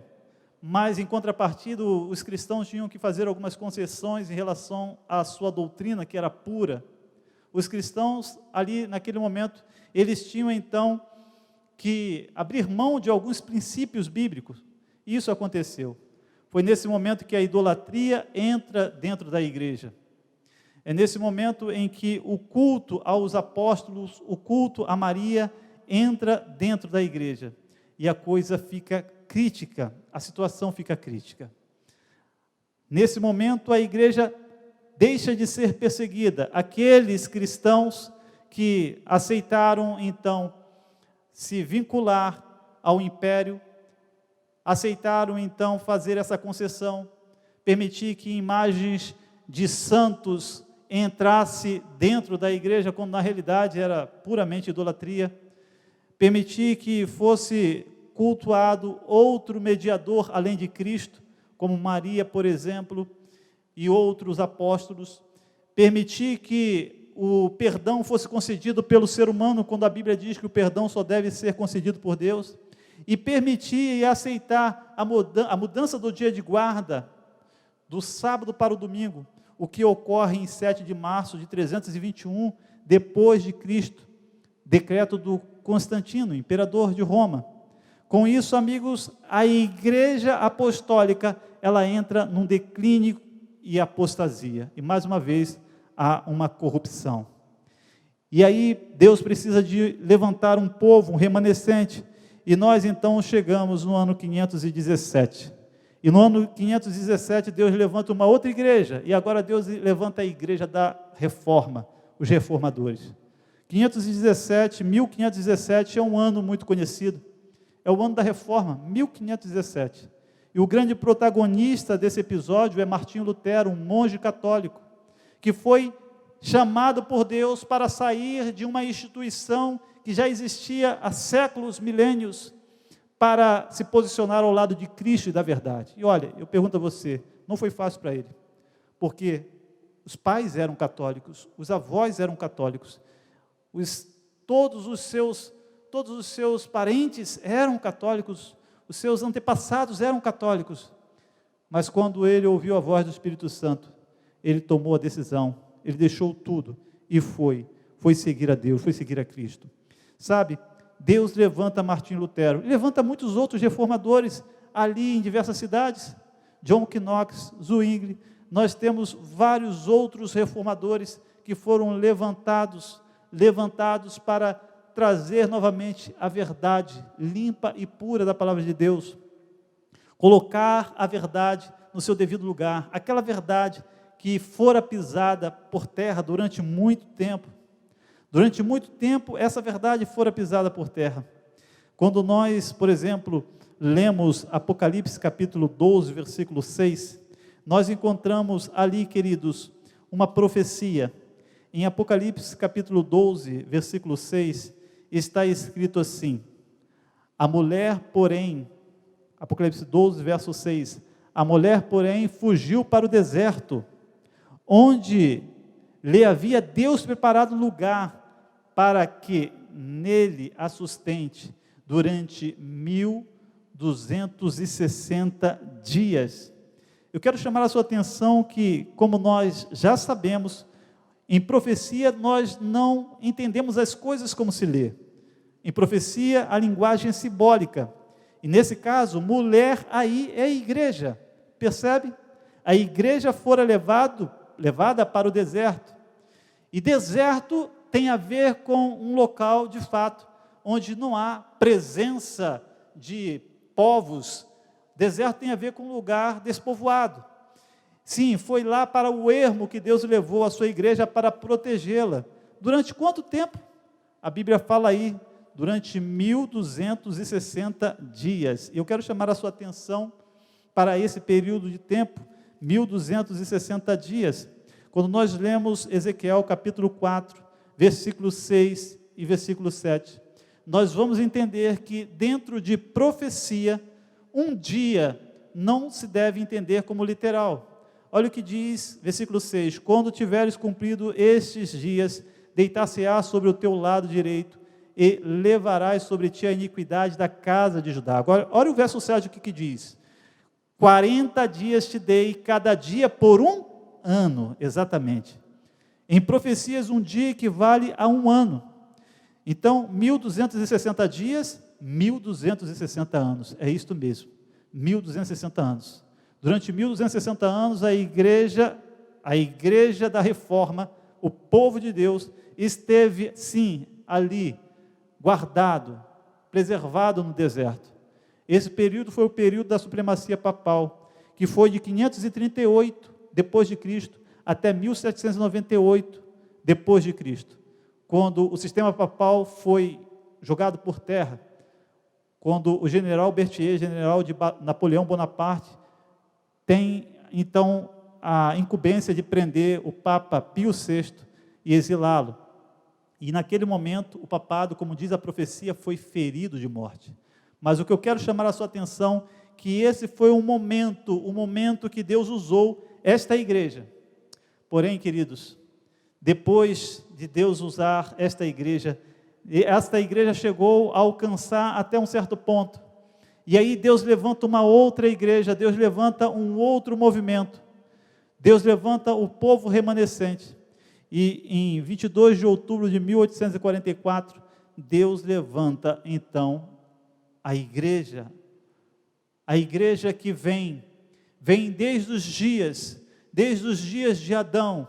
Mas, em contrapartida, os cristãos tinham que fazer algumas concessões em relação à sua doutrina, que era pura. Os cristãos, ali, naquele momento, eles tinham, então, que abrir mão de alguns princípios bíblicos. Isso aconteceu. Foi nesse momento que a idolatria entra dentro da igreja. É nesse momento em que o culto aos apóstolos, o culto a Maria, entra dentro da igreja. E a coisa fica crítica, a situação fica crítica. Nesse momento, a igreja deixa de ser perseguida. Aqueles cristãos que aceitaram, então, se vincular ao império, aceitaram, então, fazer essa concessão, permitir que imagens de santos entrasse dentro da igreja, quando na realidade era puramente idolatria, permitir que fosse cultuado outro mediador além de Cristo, como Maria, por exemplo, e outros apóstolos, permitir que o perdão fosse concedido pelo ser humano, quando a Bíblia diz que o perdão só deve ser concedido por Deus, e permitir e aceitar a mudança do dia de guarda, do sábado para o domingo, o que ocorre em 7 de março de 321, depois de Cristo, decreto do Constantino, imperador de Roma. Com isso, amigos, a igreja apostólica, ela entra num declínio e apostasia. E mais uma vez, há uma corrupção. E aí, Deus precisa de levantar um povo, um remanescente. E nós, então, chegamos no ano 517. E no ano 517, Deus levanta uma outra igreja. E agora Deus levanta a igreja da reforma, os reformadores. 1517 é um ano muito conhecido. É o ano da reforma, 1517. E o grande protagonista desse episódio é Martinho Lutero, um monge católico, que foi chamado por Deus para sair de uma instituição que já existia há séculos, milênios, para se posicionar ao lado de Cristo e da verdade. E olha, eu pergunto a você, não foi fácil para ele, porque os pais eram católicos, os avós eram católicos, todos os seus parentes eram católicos, os seus antepassados eram católicos, mas quando ele ouviu a voz do Espírito Santo, ele tomou a decisão, ele deixou tudo e foi seguir a Deus, foi seguir a Cristo. Sabe, Deus levanta Martinho Lutero, levanta muitos outros reformadores ali em diversas cidades, John Knox, Zwingli, nós temos vários outros reformadores que foram levantados para trazer novamente a verdade limpa e pura da palavra de Deus, colocar a verdade no seu devido lugar, aquela verdade que fora pisada por terra durante muito tempo. Durante muito tempo, essa verdade fora pisada por terra. Quando nós, por exemplo, lemos Apocalipse capítulo 12, versículo 6, nós encontramos ali, queridos, uma profecia. Em Apocalipse capítulo 12, versículo 6, está escrito assim: a mulher, porém, Apocalipse 12, verso 6, a mulher, porém, fugiu para o deserto, onde lhe havia Deus preparado lugar para que nele a sustente durante 1260 dias. Eu quero chamar a sua atenção que, como nós já sabemos, em profecia nós não entendemos as coisas como se lê. Em profecia a linguagem é simbólica. E nesse caso, mulher aí é a igreja. Percebe? A igreja fora levada para o deserto. E deserto tem a ver com um local, de fato, onde não há presença de povos. Deserto tem a ver com um lugar despovoado. Sim, foi lá para o ermo que Deus levou a sua igreja para protegê-la. Durante quanto tempo? A Bíblia fala aí, durante 1260 dias. Eu quero chamar a sua atenção para esse período de tempo, 1260 dias. Quando nós lemos Ezequiel capítulo 4, versículo 6 e versículo 7, nós vamos entender que dentro de profecia, um dia não se deve entender como literal. Olha o que diz, versículo 6, quando tiveres cumprido estes dias, deitar-se-á sobre o teu lado direito, e levarás sobre ti a iniquidade da casa de Judá. Agora, olha o verso 7, o que diz? 40 dias te dei, cada dia por um ano, exatamente. Em profecias, um dia equivale a um ano. Então, 1260 dias, 1260 anos. É isto mesmo, 1260 anos. Durante 1260 anos, a igreja da reforma, o povo de Deus, esteve, sim, ali, guardado, preservado no deserto. Esse período foi o período da supremacia papal, que foi de 538 depois de Cristo até 1798 depois de Cristo, quando o sistema papal foi jogado por terra, quando o general Berthier, general de Napoleão Bonaparte, tem então a incumbência de prender o Papa Pio VI e exilá-lo. E naquele momento, o papado, como diz a profecia, foi ferido de morte. Mas o que eu quero chamar a sua atenção, que esse foi um momento que Deus usou esta igreja. Porém, queridos, depois de Deus usar esta igreja chegou a alcançar até um certo ponto. E aí Deus levanta uma outra igreja, Deus levanta um outro movimento. Deus levanta o povo remanescente. E em 22 de outubro de 1844, Deus levanta, então, a igreja que vem desde os dias de Adão,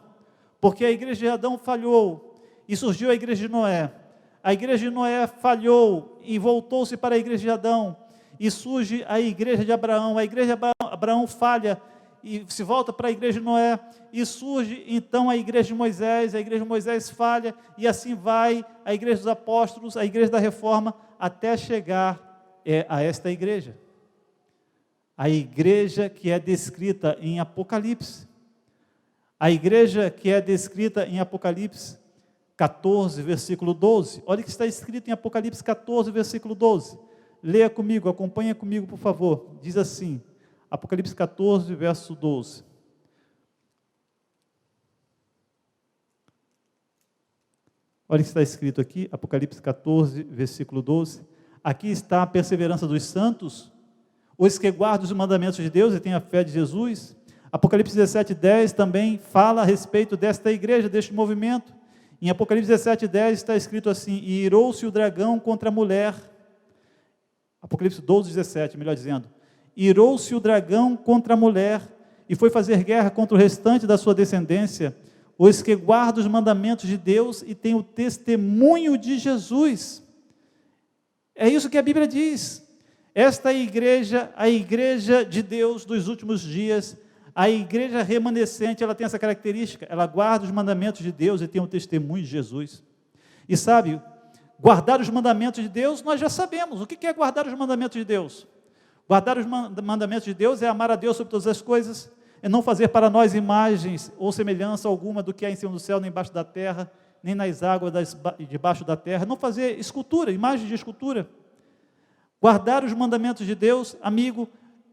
porque a igreja de Adão falhou, e surgiu a igreja de Noé. A igreja de Noé falhou, e voltou-se para a igreja de Adão, e surge a igreja de Abraão. A igreja de Abraão falha, e se volta para a igreja de Noé, e surge então a igreja de Moisés. A igreja de Moisés falha, e assim vai a igreja dos apóstolos, a igreja da reforma, até chegar a esta igreja. A igreja que é descrita em Apocalipse. A igreja que é descrita em Apocalipse 14, versículo 12. Olha o que está escrito em Apocalipse 14, versículo 12. Leia comigo, acompanha comigo, por favor. Diz assim, Apocalipse 14, verso 12. Olha o que está escrito aqui, Apocalipse 14, versículo 12. Aqui está a perseverança dos santos, os que guardam os mandamentos de Deus e têm a fé de Jesus. Apocalipse 17, 10 também fala a respeito desta igreja, deste movimento. Em Apocalipse 17, 10 está escrito assim, e irou-se o dragão contra a mulher. Apocalipse 12, 17, melhor dizendo. Irou-se o dragão contra a mulher e foi fazer guerra contra o restante da sua descendência, os que guardam os mandamentos de Deus e têm o testemunho de Jesus. É isso que a Bíblia diz. Esta igreja, a igreja de Deus dos últimos dias, a igreja remanescente, ela tem essa característica, ela guarda os mandamentos de Deus e tem o testemunho de Jesus. E sabe, guardar os mandamentos de Deus, nós já sabemos. O que é guardar os mandamentos de Deus? Guardar os mandamentos de Deus é amar a Deus sobre todas as coisas, é não fazer para nós imagens ou semelhança alguma do que há em cima do céu, nem embaixo da terra, nem nas águas debaixo da terra. Não fazer escultura, imagem de escultura. Guardar os mandamentos de Deus, amigo,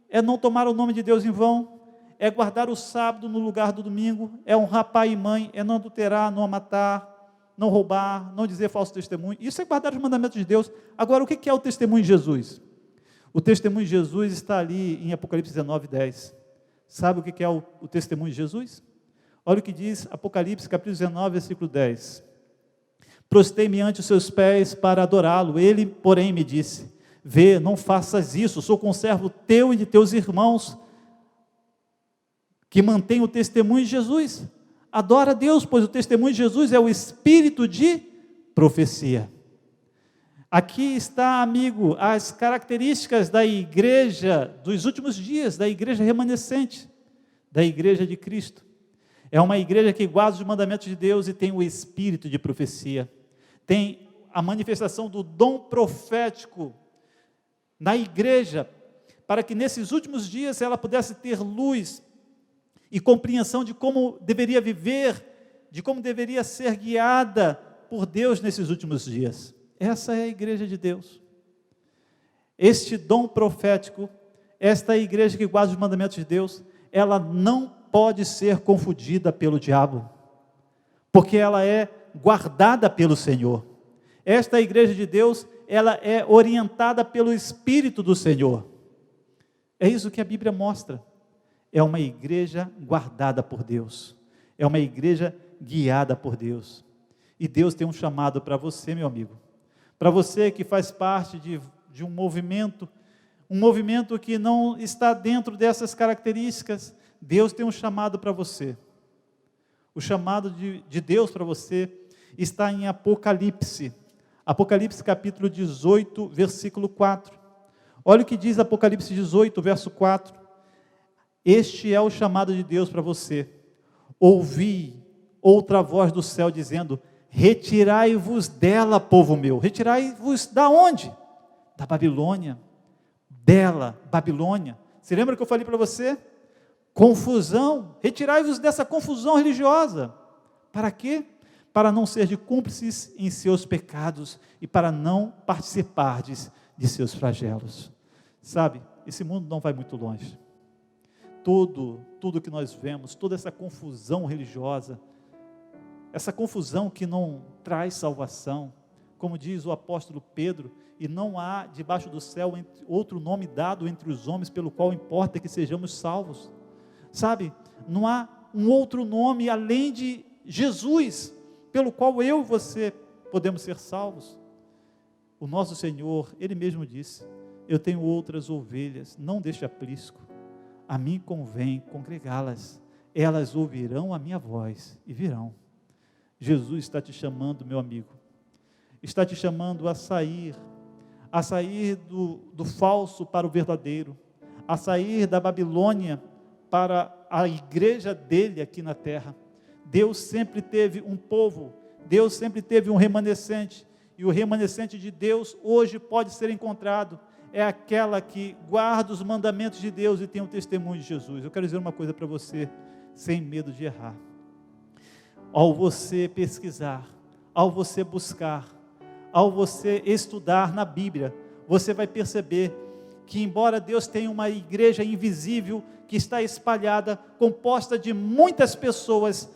é não tomar o nome de Deus em vão, é guardar o sábado no lugar do domingo, é honrar pai e mãe, é não adulterar, não matar, não roubar, não dizer falso testemunho. Isso é guardar os mandamentos de Deus. Agora, o que é o testemunho de Jesus? O testemunho de Jesus está ali em Apocalipse 19:10. Sabe o que é o testemunho de Jesus? Olha o que diz Apocalipse, capítulo 19, versículo 10. Prostei-me ante os seus pés para adorá-lo. Ele, porém, me disse: vê, não faças isso, sou conservo teu e de teus irmãos, que mantém o testemunho de Jesus. Adora a Deus, pois o testemunho de Jesus é o espírito de profecia. Aqui está, amigo, as características da igreja dos últimos dias, da igreja remanescente, da igreja de Cristo. É uma igreja que guarda os mandamentos de Deus e tem o espírito de profecia. Tem a manifestação do dom profético na igreja, para que nesses últimos dias ela pudesse ter luz e compreensão de como deveria viver, de como deveria ser guiada por Deus nesses últimos dias. Essa é a igreja de Deus. Este dom profético, esta igreja que guarda os mandamentos de Deus, ela não pode ser confundida pelo diabo, porque ela é guardada pelo Senhor. Esta igreja de Deus, ela é orientada pelo Espírito do Senhor. É isso que a Bíblia mostra. É uma igreja guardada por Deus. É uma igreja guiada por Deus. E Deus tem um chamado para você, meu amigo. Para você que faz parte de um movimento que não está dentro dessas características, Deus tem um chamado para você. O chamado de Deus para você está em Apocalipse. Apocalipse capítulo 18, versículo 4. Olha o que diz Apocalipse 18, verso 4. Este é o chamado de Deus para você. Ouvi outra voz do céu dizendo: retirai-vos dela, povo meu. Retirai-vos da onde? Da Babilônia. Dela, Babilônia. Você lembra que eu falei para você? Confusão. Retirai-vos dessa confusão religiosa. Para quê? Para não ser de cúmplices em seus pecados e para não participardes de seus flagelos. Sabe, esse mundo não vai muito longe. Tudo que nós vemos, toda essa confusão religiosa, essa confusão que não traz salvação, como diz o apóstolo Pedro, e não há debaixo do céu outro nome dado entre os homens pelo qual importa que sejamos salvos. Sabe, não há um outro nome além de Jesus, pelo qual eu e você podemos ser salvos. O nosso Senhor, Ele mesmo disse: eu tenho outras ovelhas, não deste aprisco, a mim convém congregá-las, elas ouvirão a minha voz e virão. Jesus está te chamando, meu amigo, está te chamando a sair do falso para o verdadeiro, a sair da Babilônia para a igreja dele aqui na terra. Deus sempre teve um povo, Deus sempre teve um remanescente, e o remanescente de Deus hoje pode ser encontrado, é aquela que guarda os mandamentos de Deus e tem o testemunho de Jesus. Eu quero dizer uma coisa para você, sem medo de errar. Ao você pesquisar, ao você buscar, ao você estudar na Bíblia, você vai perceber que embora Deus tenha uma igreja invisível, que está espalhada, composta de muitas pessoas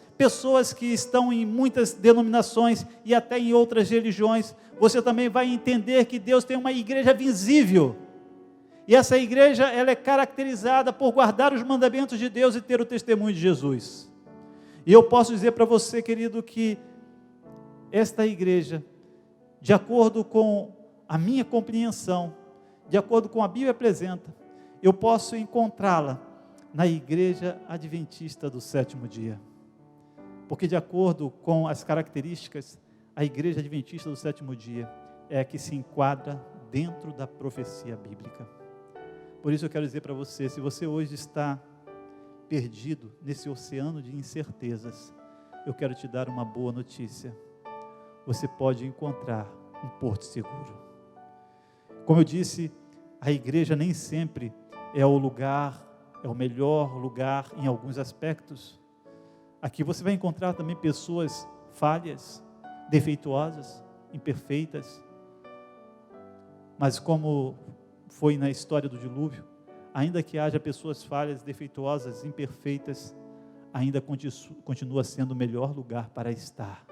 que estão em muitas denominações e até em outras religiões, você também vai entender que Deus tem uma igreja visível, e essa igreja, ela é caracterizada por guardar os mandamentos de Deus e ter o testemunho de Jesus. E eu posso dizer para você, querido, que esta igreja, de acordo com a minha compreensão, de acordo com a Bíblia apresenta, eu posso encontrá-la na igreja adventista do sétimo dia. Porque de acordo com as características, a igreja adventista do sétimo dia é a que se enquadra dentro da profecia bíblica. Por isso eu quero dizer para você, se você hoje está perdido nesse oceano de incertezas, eu quero te dar uma boa notícia. Você pode encontrar um porto seguro. Como eu disse, a igreja nem sempre é o lugar é o melhor lugar em alguns aspectos. Aqui você vai encontrar também pessoas falhas, defeituosas, imperfeitas. Mas como foi na história do dilúvio, ainda que haja pessoas falhas, defeituosas, imperfeitas, ainda continua sendo o melhor lugar para estar.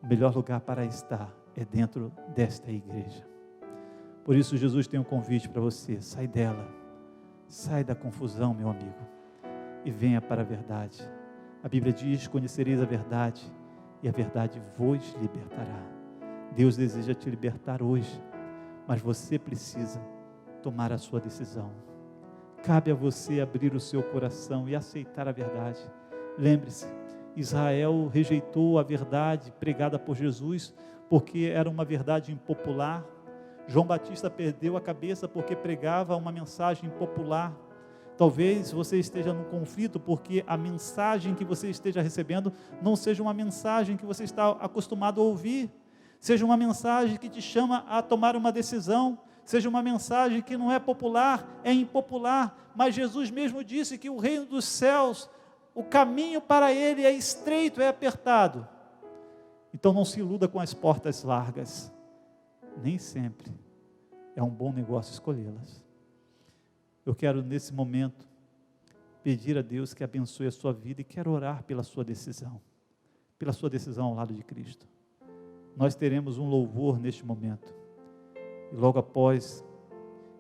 O melhor lugar para estar é dentro desta igreja. Por isso Jesus tem um convite para você: sai dela, sai da confusão, meu amigo, e venha para a verdade. A Bíblia diz: conhecereis a verdade, e a verdade vos libertará. Deus deseja te libertar hoje, mas você precisa tomar a sua decisão. Cabe a você abrir o seu coração e aceitar a verdade. Lembre-se, Israel rejeitou a verdade pregada por Jesus, porque era uma verdade impopular. João Batista perdeu a cabeça porque pregava uma mensagem impopular. Talvez você esteja num conflito porque a mensagem que você esteja recebendo não seja uma mensagem que você está acostumado a ouvir, seja uma mensagem que te chama a tomar uma decisão, seja uma mensagem que não é popular, é impopular, mas Jesus mesmo disse que o reino dos céus, o caminho para ele é estreito, é apertado. Então não se iluda com as portas largas, nem sempre é um bom negócio escolhê-las. Eu quero nesse momento pedir a Deus que abençoe a sua vida e quero orar pela sua decisão ao lado de Cristo. Nós teremos um louvor neste momento e logo após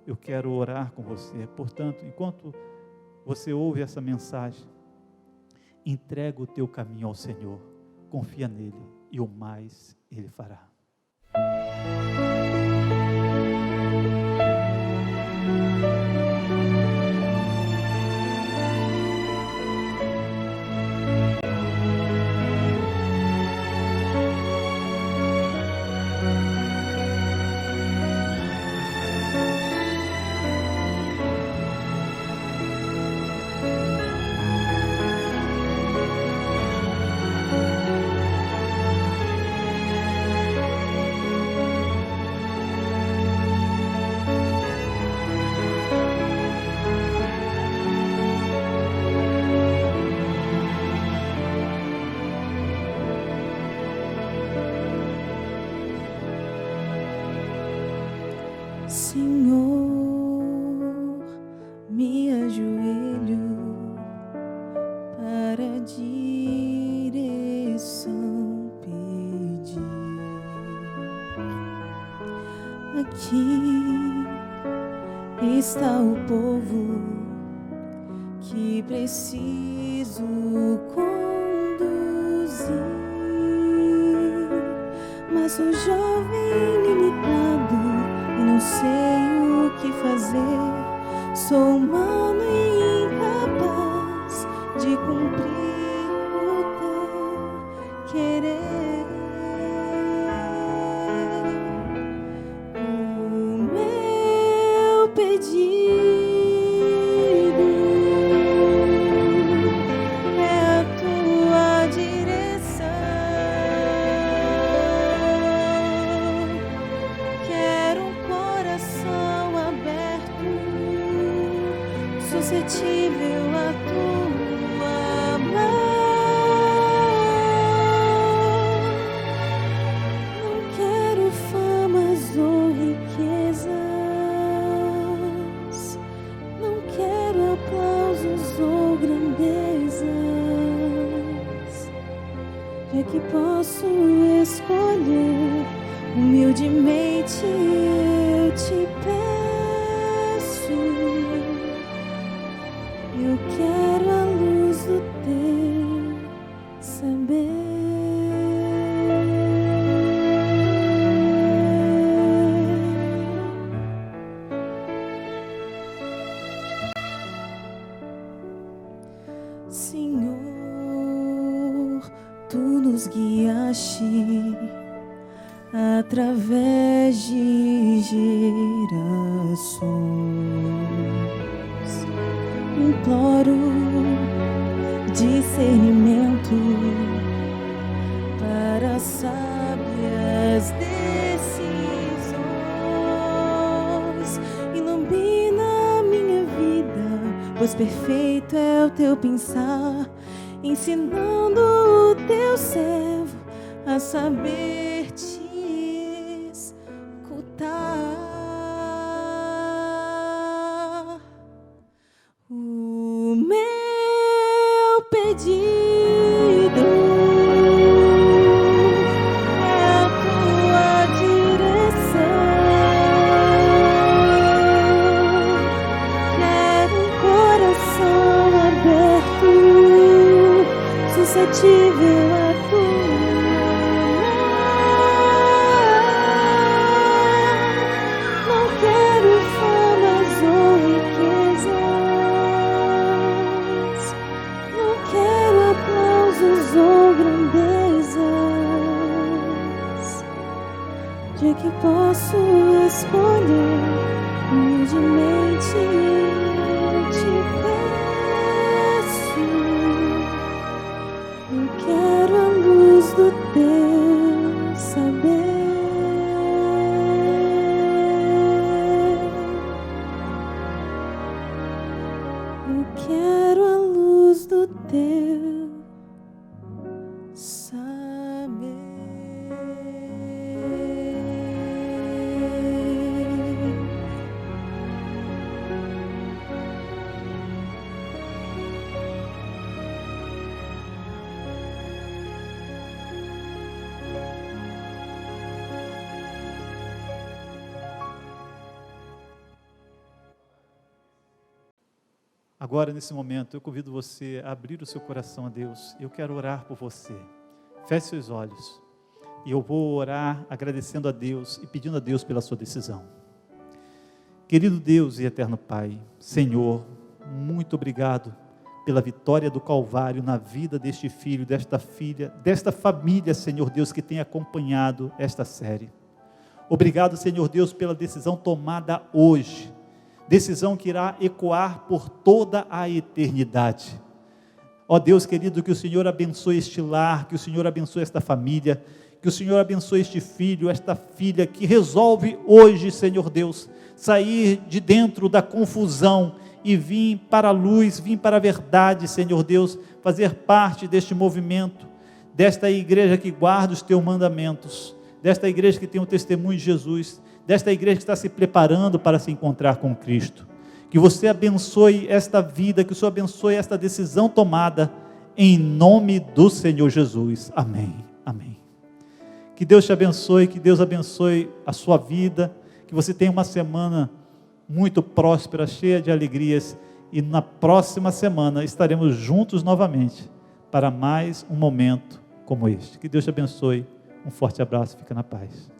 eu quero orar com você. Portanto, enquanto você ouve essa mensagem, entrega o teu caminho ao Senhor, confia nele e o mais ele fará. Senhor, me ajoelho para direção pedir. Aqui está o povo que preciso conduzir, mas sou jovem limitado e não sei o que fazer. Sou humano e incapaz de cumprir o teu querer. O meu pedido é a tua direção. Quero um coração aberto, suscetível à tua mão. Não quero famas ou riquezas, não quero aplausos ou grandezas, já que posso escolher, humildemente eu te peço. Eu quero a luz do teu saber. Senhor, tu nos guiaste através de gerações. Imploro discernimento para sábias decisões. Ilumina minha vida pois perfeito é o teu pensar, ensinando o teu servo a saber te escutar. O meu pedido é a tua direção. Quero um coração aberto, suscetível a tua. Não quero famas ou riquezas, não quero aplausos ou grandezas. De que posso escolher humildemente eu te peço. Eu quero a luz do teu saber. Eu quero a luz do teu saber. Agora, nesse momento, eu convido você a abrir o seu coração a Deus. Eu quero orar por você. Feche seus olhos. E eu vou orar agradecendo a Deus e pedindo a Deus pela sua decisão. Querido Deus e eterno Pai, Senhor, muito obrigado pela vitória do Calvário na vida deste filho, desta filha, desta família, Senhor Deus, que tem acompanhado esta série. Obrigado, Senhor Deus, pela decisão tomada hoje. Decisão que irá ecoar por toda a eternidade. Ó Deus querido, que o Senhor abençoe este lar, que o Senhor abençoe esta família, que o Senhor abençoe este filho, esta filha, que resolve hoje, Senhor Deus, sair de dentro da confusão e vir para a luz, vir para a verdade, Senhor Deus, fazer parte deste movimento, desta igreja que guarda os teus mandamentos, desta igreja que tem o testemunho de Jesus, desta igreja que está se preparando para se encontrar com Cristo. Que você abençoe esta vida, que o Senhor abençoe esta decisão tomada, em nome do Senhor Jesus. Amém. Amém. Que Deus te abençoe, que Deus abençoe a sua vida, que você tenha uma semana muito próspera, cheia de alegrias, e na próxima semana estaremos juntos novamente, para mais um momento como este. Que Deus te abençoe, um forte abraço, fica na paz.